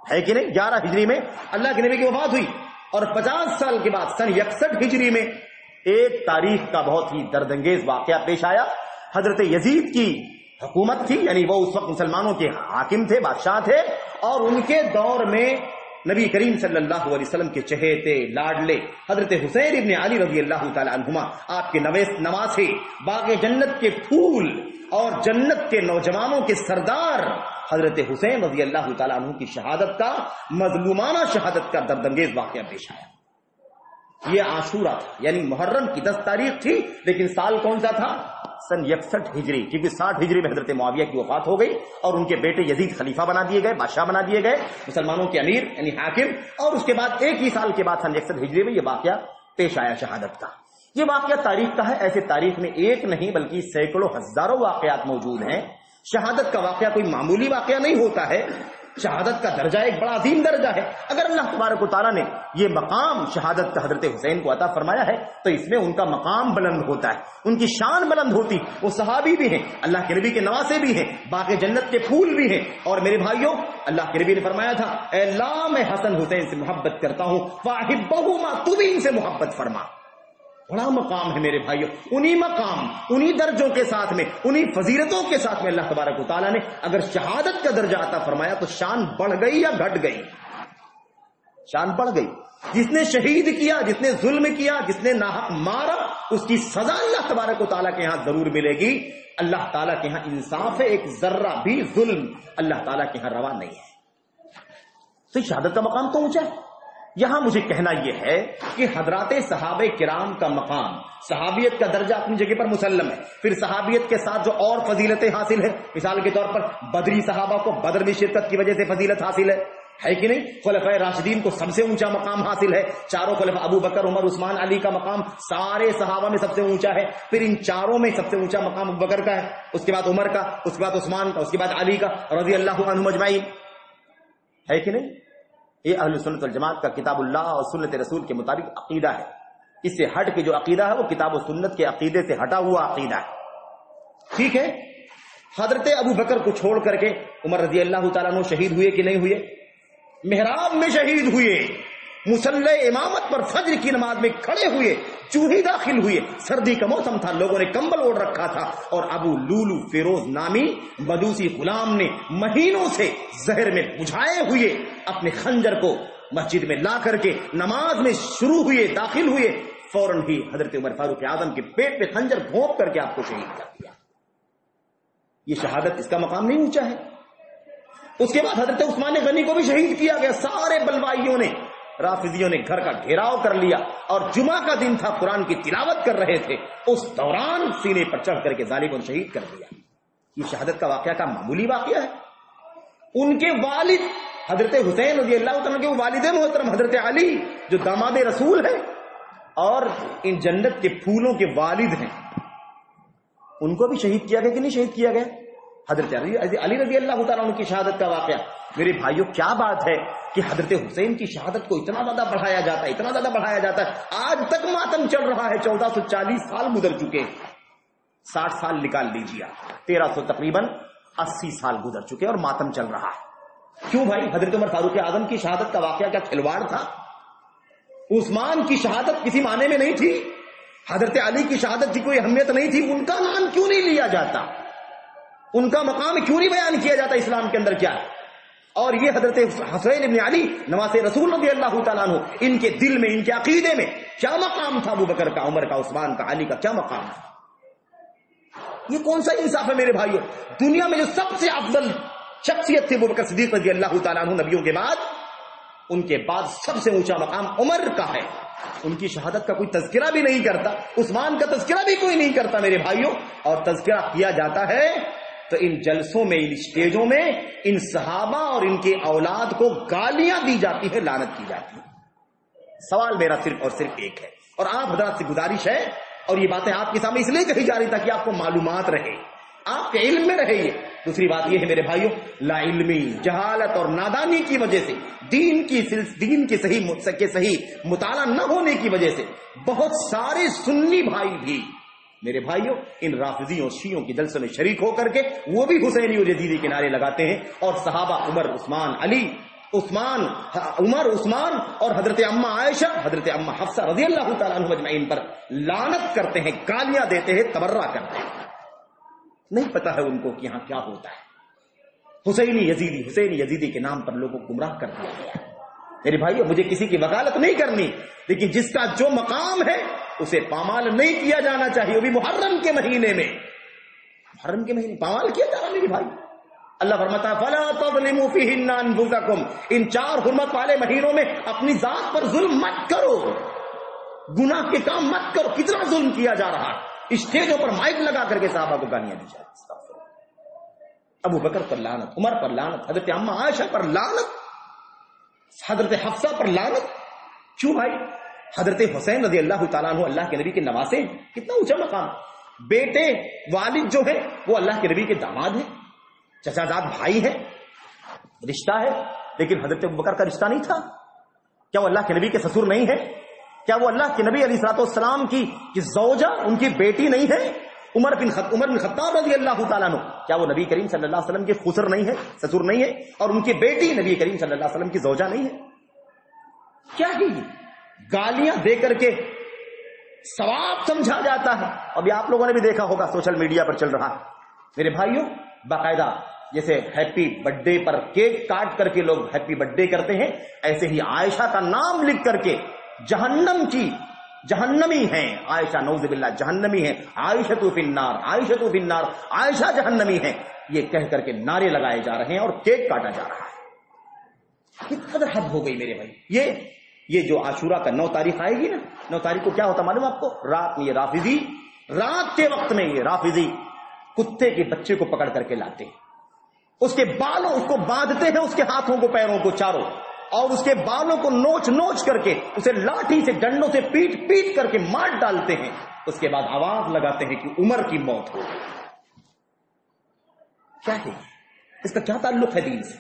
ہے کہ نہیں؟ 11 ہجری میں اللہ کے نبی کی وفات ہوئی، اور 50 سال کے بعد سن 61 ہجری میں ایک تاریخ کا بہت ہی درد انگیز واقعہ پیش آیا۔ حضرت یزید کی حکومت تھی، یعنی وہ اس وقت مسلمانوں کے حاکم تھے، بادشاہ تھے، اور ان کے دور میں نبی کریم صلی اللہ علیہ وسلم کے چہیتے لاڈلے حضرت حسین ابن علی رضی اللہ تعالی عنہما، آپ کے نواسے، باغ جنت کے پھول اور جنت کے نوجوانوں کے سردار حضرت حسین رضی اللہ تعالی عنہ کی شہادت کا، مظلومانہ شہادت کا دردانگیز واقعہ پیش آیا۔ یہ عاشورہ تھا، یعنی محرم کی 10 تاریخ تھی، لیکن سال کون سا تھا؟ سن 61 ہجری، کیونکہ 60 ہجری میں حضرت معاویہ کی وفات ہو گئی اور ان کے بیٹے یزید خلیفہ بنا دیے گئے، بادشاہ بنا دیے گئے، مسلمانوں کے امیر یعنی حاکم، اور اس کے بعد ایک ہی سال کے بعد سن 61 ہجری میں یہ واقعہ پیش آیا شہادت کا۔ یہ واقعہ تاریخ کا ہے، ایسے تاریخ میں ایک نہیں بلکہ سینکڑوں ہزاروں واقعات موجود ہیں۔ شہادت کا واقعہ کوئی معمولی واقعہ نہیں ہوتا ہے، شہادت کا درجہ ایک بڑا عظیم درجہ ہے۔ اگر اللہ تبارک و تعالیٰ نے یہ مقام شہادت کا حضرت حسین کو عطا فرمایا ہے تو اس میں ان کا مقام بلند ہوتا ہے، ان کی شان بلند ہوتی۔ وہ صحابی بھی ہیں، اللہ کے نبی کے نواسے بھی ہیں، باغ جنت کے پھول بھی ہیں، اور میرے بھائیوں اللہ کے نبی نے فرمایا تھا، اے اللہ میں حسن حسین سے محبت کرتا ہوں، فاحبہما، تو بھی ان سے محبت فرما۔ بڑا مقام ہے میرے بھائیوں، انہی مقام، انہی درجوں کے ساتھ میں، انہی فضیلتوں کے ساتھ میں اللہ تبارک و تعالیٰ نے اگر شہادت کا درجہ عطا فرمایا تو شان بڑھ گئی یا گھٹ گئی؟ شان بڑھ گئی۔ جس نے شہید کیا، جس نے ظلم کیا، جس نے ناحق مارا، اس کی سزا اللہ تبارک و تعالیٰ کے یہاں ضرور ملے گی. اللہ تعالیٰ کے یہاں انصاف ہے، ایک ذرہ بھی ظلم اللہ تعالیٰ کے یہاں روا نہیں ہے. تو شہادت کا مقام تو اونچا ہے. یہاں مجھے کہنا یہ ہے کہ حضرات صحابہ کرام کا مقام، صحابیت کا درجہ اپنی جگہ پر مسلم ہے، پھر صحابیت کے ساتھ جو اور فضیلتیں حاصل ہیں، مثال کے طور پر بدری صحابہ کو بدر میں شرکت کی وجہ سے فضیلت حاصل ہے کہ نہیں؟ خلفائے راشدین کو سب سے اونچا مقام حاصل ہے. چاروں خلفاء ابو بکر، عمر، عثمان، علی کا مقام سارے صحابہ میں سب سے اونچا ہے. پھر ان چاروں میں سب سے اونچا مقام ابو بکر کا ہے، اس کے بعد عمر کا، اس کے بعد عثمان کا، اس کے بعد علی کا رضی اللہ عنہم اجمعین، ہے کہ نہیں؟ یہ اہل سنت والجماعت کا کتاب اللہ اور سنت رسول کے مطابق عقیدہ ہے. اس سے ہٹ کے جو عقیدہ ہے وہ کتاب و سنت کے عقیدے سے ہٹا ہوا عقیدہ ہے. ٹھیک ہے. حضرت ابو بکر کو چھوڑ کر کے عمر رضی اللہ تعالیٰ عنہ شہید ہوئے کہ نہیں ہوئے؟ محراب میں شہید ہوئے، مصلی امامت پر فجر کی نماز میں کھڑے ہوئے، چوہے داخل ہوئے، سردی کا موسم تھا، لوگوں نے کمبل اوڑھ رکھا تھا، اور ابو لولو فیروز نامی مجوسی غلام نے مہینوں سے زہر میں بجھائے ہوئے اپنے خنجر کو مسجد میں لا کر کے نماز میں شروع ہوئے، داخل ہوئے، فوراً ہی حضرت عمر فاروق اعظم کے پیٹ پہ خنجر گھونپ کر کے آپ کو شہید کر دیا. یہ شہادت، اس کا مقام نہیں اونچا ہے؟ اس کے بعد حضرت عثمان غنی کو بھی شہید کیا گیا. سارے بلوائیوں نے، رافضیوں نے گھر کا گھیراؤ کر لیا، اور جمعہ کا دن تھا، قرآن کی تلاوت کر رہے تھے، اس دوران سینے پر چڑھ کر کے ظالم کو شہید کر دیا. یہ شہادت کا واقعہ کا معمولی واقعہ ہے؟ ان کے والد حضرت حسین رضی اللہ تعالیٰ کے والد محترم حضرت علی جو داماد رسول ہیں اور ان جنت کے پھولوں کے والد ہیں، ان کو بھی شہید کیا گیا کہ نہیں شہید کیا گیا؟ حضرت علی رضی اللہ تعالیٰ عنہ کی شہادت کا واقعہ. میرے بھائیوں، کیا بات ہے کہ حضرت حسین کی شہادت کو اتنا زیادہ بڑھایا جاتا ہے، اتنا زیادہ بڑھایا جاتا ہے. آج تک ماتم چل رہا ہے. 1440 سال گزر چکے، 60 سال نکال لیجیے، 1300 تقریباً 80 سال گزر چکے اور ماتم چل رہا ہے. کیوں بھائی؟ حضرت عمر فاروق اعظم کی شہادت کا واقعہ کیا کھلواڑ تھا؟ عثمان کی شہادت کسی معنی میں نہیں تھی؟ حضرت علی کی شہادت کی کوئی اہمیت نہیں تھی؟ ان کا نام کیوں نہیں لیا جاتا؟ ان کا مقام کیوں نہیں بیان کیا جاتا اسلام کے اندر؟ کیا ہے؟ اور یہ حضرت حسین ابن علی نواز رسول رضی اللہ تعالیٰ عنہ، ان کے دل میں، ان کے عقیدے میں کیا مقام تھا؟ ابو بکر کا، عمر کا، عثمان کا، علی کا کیا مقام تھا؟ یہ کون سا انصاف ہے میرے بھائیوں؟ دنیا میں جو سب سے افضل شخصیت تھی ابو بکر صدیق رضی اللہ تعالیٰ عنہ نبیوں کے بعد، ان کے بعد سب سے اونچا مقام عمر کا ہے. ان کی شہادت کا کوئی تذکرہ بھی نہیں کرتا، عثمان کا تذکرہ بھی کوئی نہیں کرتا میرے بھائیوں. اور تذکرہ کیا جاتا ہے تو ان جلسوں میں، ان اسٹیجوں میں ان صحابہ اور ان کے اولاد کو گالیاں دی جاتی ہے، لعنت کی جاتی ہے. سوال میرا صرف اور صرف ایک ہے، اور آپ حضرات سے گزارش ہے، اور یہ باتیں آپ کے سامنے اس لیے کہی جا رہی تاکہ آپ کو معلومات رہے، آپ کے علم میں رہے. یہ دوسری بات یہ ہے میرے بھائیوں، لا علمی، جہالت اور نادانی کی وجہ سے، دین کے صحیح مطالعہ نہ ہونے کی وجہ سے بہت سارے سنی بھائی بھی میرے بھائیوں ان رافضیوں شیعوں کی جلسوں میں شریک ہو کر کے وہ بھی حسینی اور یزیدی کے نعرے لگاتے ہیں، اور صحابہ عمر، عثمان، علی، عمر، عثمان اور حضرت اماں عائشہ، حضرت اماں حفصہ رضی اللہ تعالیٰ عنہ اجمعین پر لعنت کرتے ہیں، گالیاں دیتے ہیں، تبرہ کرتے ہیں. نہیں پتا ہے ان کو کہ یہاں کیا ہوتا ہے. حسینی یزیدی کے نام پر لوگوں کو گمراہ کر دیا گیا. میرے بھائیو، مجھے کسی کی وکالت نہیں کرنی، لیکن جس کا جو مقام ہے اسے پامال نہیں کیا جانا چاہیے. وہ بھی محرم کے مہینے میں، پامال کیا جا رہا میرے بھائی. اللہ فرماتا ہے فَلَا تَظْلِمُوا فِيهِنَّ أَنفُسَكُمْ، ان 4 حرمت والے مہینوں میں اپنی ذات پر ظلم مت کرو، گناہ کے کام مت کرو. کتنا ظلم کیا جا رہا ہے، اسٹیجوں پر مائک لگا کر کے صحابہ کو گالیاں دی جاتی. ابو بکر پر لعنت، عمر پر لعنت، حضرت اماں عائشہ پر لعنت، حضرت حفصہ پر لعنت. کیوں بھائی؟ حضرت حسین رضی اللہ تعالیٰ عنہ اللہ کے نبی کے نواسے، کتنا اونچا مقام. بیٹے، والد جو ہے وہ اللہ کے نبی کے داماد ہیں، چچا زاد بھائی ہے، رشتہ ہے. لیکن حضرت ابو بکر کا رشتہ نہیں تھا؟ کیا وہ اللہ کے نبی کے سسر نہیں ہے؟ کیا وہ اللہ کے نبی علیہ الصلوۃ والسلام کی زوجہ، ان کی بیٹی نہیں ہے؟ عمر بن خطاب رضی اللہ تعالیٰ عنہ، کیا وہ نبی کریم صلی اللہ علیہ وسلم کے خسر نہیں ہے، سسر نہیں ہے؟ اور ان کی بیٹی نبی کریم صلی اللہ علیہ وسلم کی زوجہ نہیں ہے؟ کیا ہے یہ؟ گالیاں دے کر کے ثواب سمجھا جاتا ہے. ابھی آپ لوگوں نے بھی دیکھا ہوگا، سوشل میڈیا پر چل رہا ہے. میرے بھائیوں، باقاعدہ جیسے ہیپی برتھ ڈے پر کیک کاٹ کر کے لوگ ہیپی برتھ ڈے کرتے ہیں، ایسے ہی عائشہ کا نام لکھ کر کے جہنمی ہیں عائشہ، نعوذ باللہ جہنمی ہیں، عائشہ تو فی النار، عائشہ تو فی النار، عائشہ جہنمی ہیں، یہ کہہ کر کے نعرے لگائے جا رہے ہیں اور کیک کاٹا جا رہا ہے۔ کتنا قدر حد ہو گئی میرے بھائی۔ یہ جو عاشورہ کا 9 تاریخ آئے گی نا، 9 تاریخ کو کیا ہوتا معلوم آپ کو؟ رات میں یہ رافضی، رات کے وقت میں یہ رافضی کتے کے بچے کو پکڑ کر کے لاتے ہیں، اس کے بالوں اس کو باندھتے ہیں، اس کے ہاتھوں کو پیروں کو چاروں، اور اس کے بالوں کو نوچ نوچ کر کے اسے لاٹھی سے ڈنڈوں سے پیٹ پیٹ کر کے مار ڈالتے ہیں، اس کے بعد آواز لگاتے ہیں کہ عمر کی موت ہو۔ کیا ہے اس کا کیا تعلق ہے دین سے؟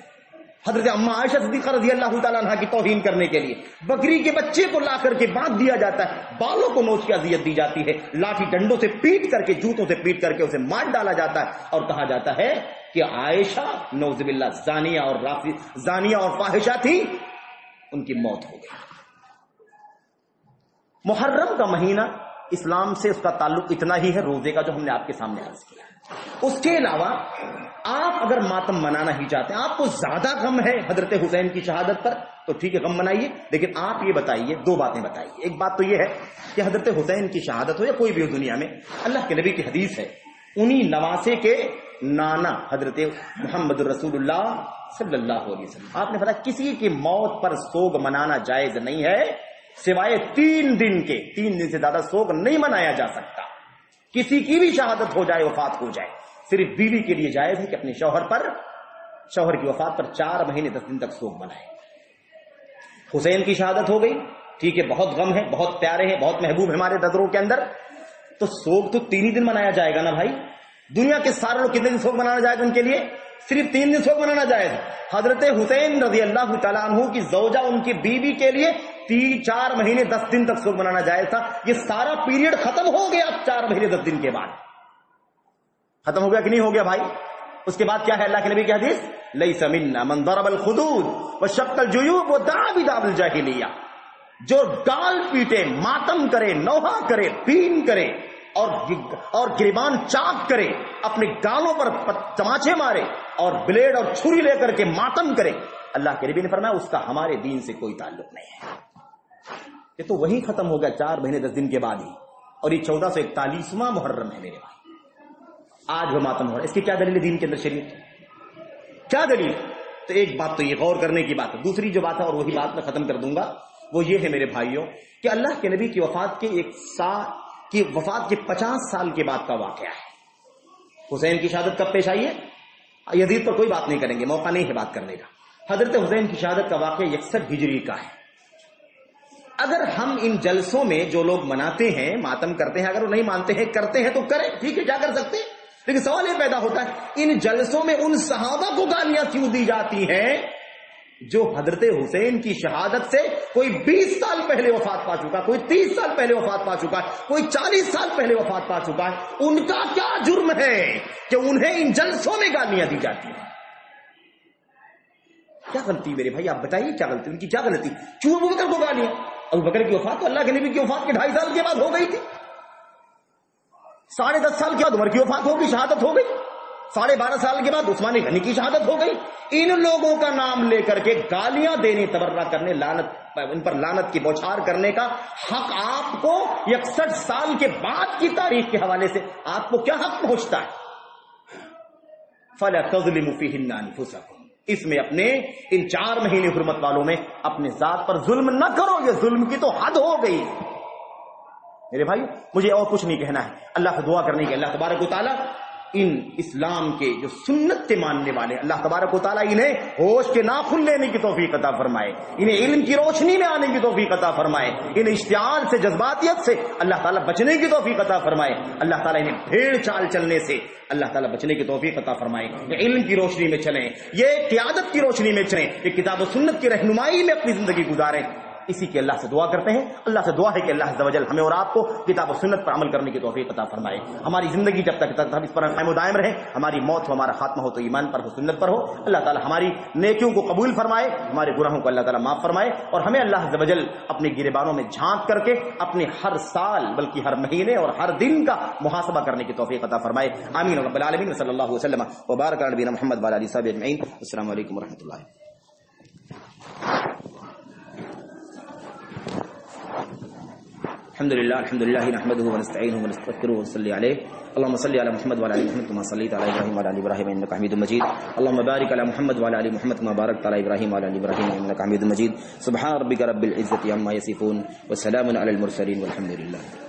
حضرت اما عائشہ صدیقہ رضی اللہ تعالیٰ عنہ کی توہین کرنے کے لیے بکری کے بچے کو لا کر کے باندھ دیا جاتا ہے، بالوں کو نوچ کے اذیت دی جاتی ہے، لاٹھی ڈنڈوں سے پیٹ کر کے، جوتوں سے پیٹ کر کے اسے مار ڈالا جاتا ہے، اور کہا جاتا ہے کہ عائشہ نعوذ باللہ زانیہ اور فاحشہ تھی، ان کی موت ہو گئی۔ محرم کا مہینہ اسلام سے اس کا تعلق اتنا ہی ہے، روزے کا جو ہم نے آپ کے سامنے عرض کیا۔ اس کے علاوہ آپ اگر ماتم منانا ہی چاہتے ہیں، آپ کو زیادہ غم ہے حضرت حسین کی شہادت پر، تو ٹھیک ہے غم منائیے، لیکن آپ یہ بتائیے، 2 باتیں بتائیے۔ ایک بات تو یہ ہے کہ حضرت حسین کی شہادت ہو یا کوئی بھی ہو دنیا میں، اللہ کے نبی کی حدیث ہے، انہی نواسے کے نانا حضرت محمد رسول اللہ صلی اللہ علیہ وسلم، آپ نے فرمایا کسی کی موت پر سوگ منانا جائز نہیں ہے سوائے 3 دن کے، 3 دن سے زیادہ سوگ نہیں منایا جا سکتا۔ کسی کی بھی شہادت ہو جائے، وفات ہو جائے، صرف بیوی کے لیے جائز ہے کہ اپنے شوہر کی وفات پر 4 مہینے 10 دن تک سوگ منائے۔ حسین کی شہادت ہو گئی، ٹھیک ہے، بہت غم ہے، بہت پیارے ہیں، بہت محبوب ہمارے نظروں کے اندر، تو سوگ تو 3 ہی دن منایا جائے گا نا بھائی۔ دنیا کے سارے لوگ کتنے دن سوگ منانا جائے گا ان کے لیے؟ صرف 3 دن سوگ منانا جائز ہے۔ حضرت حسین رضی اللہ تعالیٰ عنہ کی زوجہ، ان کی بیوی کے لیے 4 مہینے 10 دن تک سوگ منانا جائز تھا۔ یہ سارا پیریڈ ختم ہو گیا 4 مہینے 10 دن کے بعد، ختم ہو گیا کہ نہیں ہو گیا بھائی؟ اس کے بعد کیا ہے اللہ کے نبی کی حدیث؟ لیس منا من ضرب الخدود وشق الجیوب ودعا بدعوى الجاہلیہ، جو گال پیٹے، ماتم کرے، نوحہ کرے، بین کرے اور گریبان چاک کرے، اپنے گالوں پر تماچے مارے اور بلیڈ اور چھری لے کر کے ماتم کرے، اللہ کے نبی نے فرمایا اس کا ہمارے دین سے کوئی تعلق نہیں ہے۔ یہ تو وہی ختم ہو گیا 4 مہینے 10 دن کے بعد ہی، اور یہ 1441واں محرم ہے میرے بھائی، آج وہ ماتم ہو رہا ہے۔ اس کی کیا دلیل ہے دین کے اندر؟ شریعت کیا دلیل؟ تو ایک بات تو یہ غور کرنے کی بات ہے۔ دوسری جو بات ہے، اور وہی بات میں ختم کر دوں گا، وہ یہ ہے میرے بھائیوں کہ اللہ کے نبی کی وفات کے 50 سال کے بعد کا واقعہ ہے۔ حسین کی شہادت کب پیش آئی ہے؟ یزید پر کوئی بات نہیں کریں گے، موقع نہیں ہے بات کرنے کا۔ حضرت حسین کی شہادت کا واقعہ 61 ہجری کا ہے۔ اگر ہم ان جلسوں میں جو لوگ مناتے ہیں، ماتم کرتے ہیں، اگر وہ نہیں مانتے ہیں، کرتے ہیں تو کریں، ٹھیک ہے، کیا کر سکتے ہیں، لیکن سوال یہ پیدا ہوتا ہے ان جلسوں میں ان صحابہ کو گالیاں کیوں دی جاتی ہیں جو حضرت حسین کی شہادت سے کوئی 20 سال پہلے وفات پا چکا، کوئی 30 سال پہلے وفات پا چکا ہے، کوئی 40 سال پہلے وفات پا چکا ہے؟ ان کا کیا جرم ہے کہ انہیں ان جلسوں میں گالیاں دی جاتی ہیں؟ کیا غلطی میرے بھائی، آپ بتائیے کیا غلطی، ان کی کیا غلطی؟ کیوں ابو بکر کو گالیاں؟ ابو بکر کی وفات تو اللہ کے نبی کی وفات کے 2.5 سال کے بعد ہو گئی تھی، 10.5 سال کے بعد عمر کی وفات ہوگی، شہادت ہو گئی، 12.5 سال کے بعد عثمان غنی کی شہادت ہو گئی۔ ان لوگوں کا نام لے کر کے گالیاں دینے، تبرہ کرنے، ان پر لعنت کی بوچھار کرنے کا حق آپ کو 61 سال کے بعد کی تاریخ کے حوالے سے آپ کو کیا حق پہنچتا ہے؟ فَلَا تَظْلِمُوا فِيهِنَّ أَنفُسَكُمْ، اس میں اپنے ان 4 مہینے حرمت والوں میں اپنے ذات پر ظلم نہ کرو، یہ ظلم کی تو حد ہو گئی میرے بھائی۔ مجھے اور کچھ نہیں کہنا ہے، اللہ سے دعا کرنے کی اللہ تبارک و تعالیٰ ان اسلام کے جو سنت کے ماننے والے، اللہ تبارک و تعالیٰ انہیں ہوش کے ناخن لینے کی توفیق عطا فرمائے، انہیں علم کی روشنی میں آنے کی توفیق عطا فرمائے، انہیں اشتعال سے، جذباتیت سے اللہ تعالیٰ بچنے کی توفیق عطا فرمائے، اللہ تعالیٰ انہیں بھیڑ چال چلنے سے اللہ تعالیٰ بچنے کی توفیق عطا فرمائے، یہ علم کی روشنی میں چلیں، یہ قیادت کی روشنی میں چلیں، یہ کتاب و سنت کی رہنمائی میں اپنی زندگی گزاریں، اسی کے اللہ سے دعا کرتے ہیں. اللہ سے دعا ہے کہ اللہ عز و جل ہمیں اور آپ کو کتاب و سنت پر عمل کرنے کی توفیق عطا فرمائے. ہماری زندگی جب تک ہم اس پر قائم و دائم رہیں، ہماری موت ہو، ہمارا خاتمہ ہو تو ایمان پر ہو، سنت پر ہو. اللہ تعالی ہماری نیکیوں کو قبول فرمائے، ہمارے گناہوں کو اللہ تعالی معاف فرمائے، اور ہمیں اللہ عز و جل اپنے گریبانوں میں جھانک کر کے اپنے ہر سال بلکہ ہر مہینے اور ہر دن کا محاسبہ کرنے کی توفیق عطا فرمائے. آمین رب العالمین. صلی اللہ وسلم وبارک علی نبینا محمد وعلی آلہ وصحبہ اجمعین. السلام علیکم ورحمۃ اللہ. الحمد لله نحمده ونستعينه ونستغفره ونصلي عليه. اللهم صل على محمد وعلى ال محمد كما صليت على ابراهيم وعلى ال ابراهيم انك حميد مجيد. اللهم بارك على محمد وعلى ال محمد كما باركت على ابراهيم وعلى ال ابراهيم انك حميد مجيد. سبحان ربك رب العزة عما يصفون وسلام على المرسلين والحمد لله.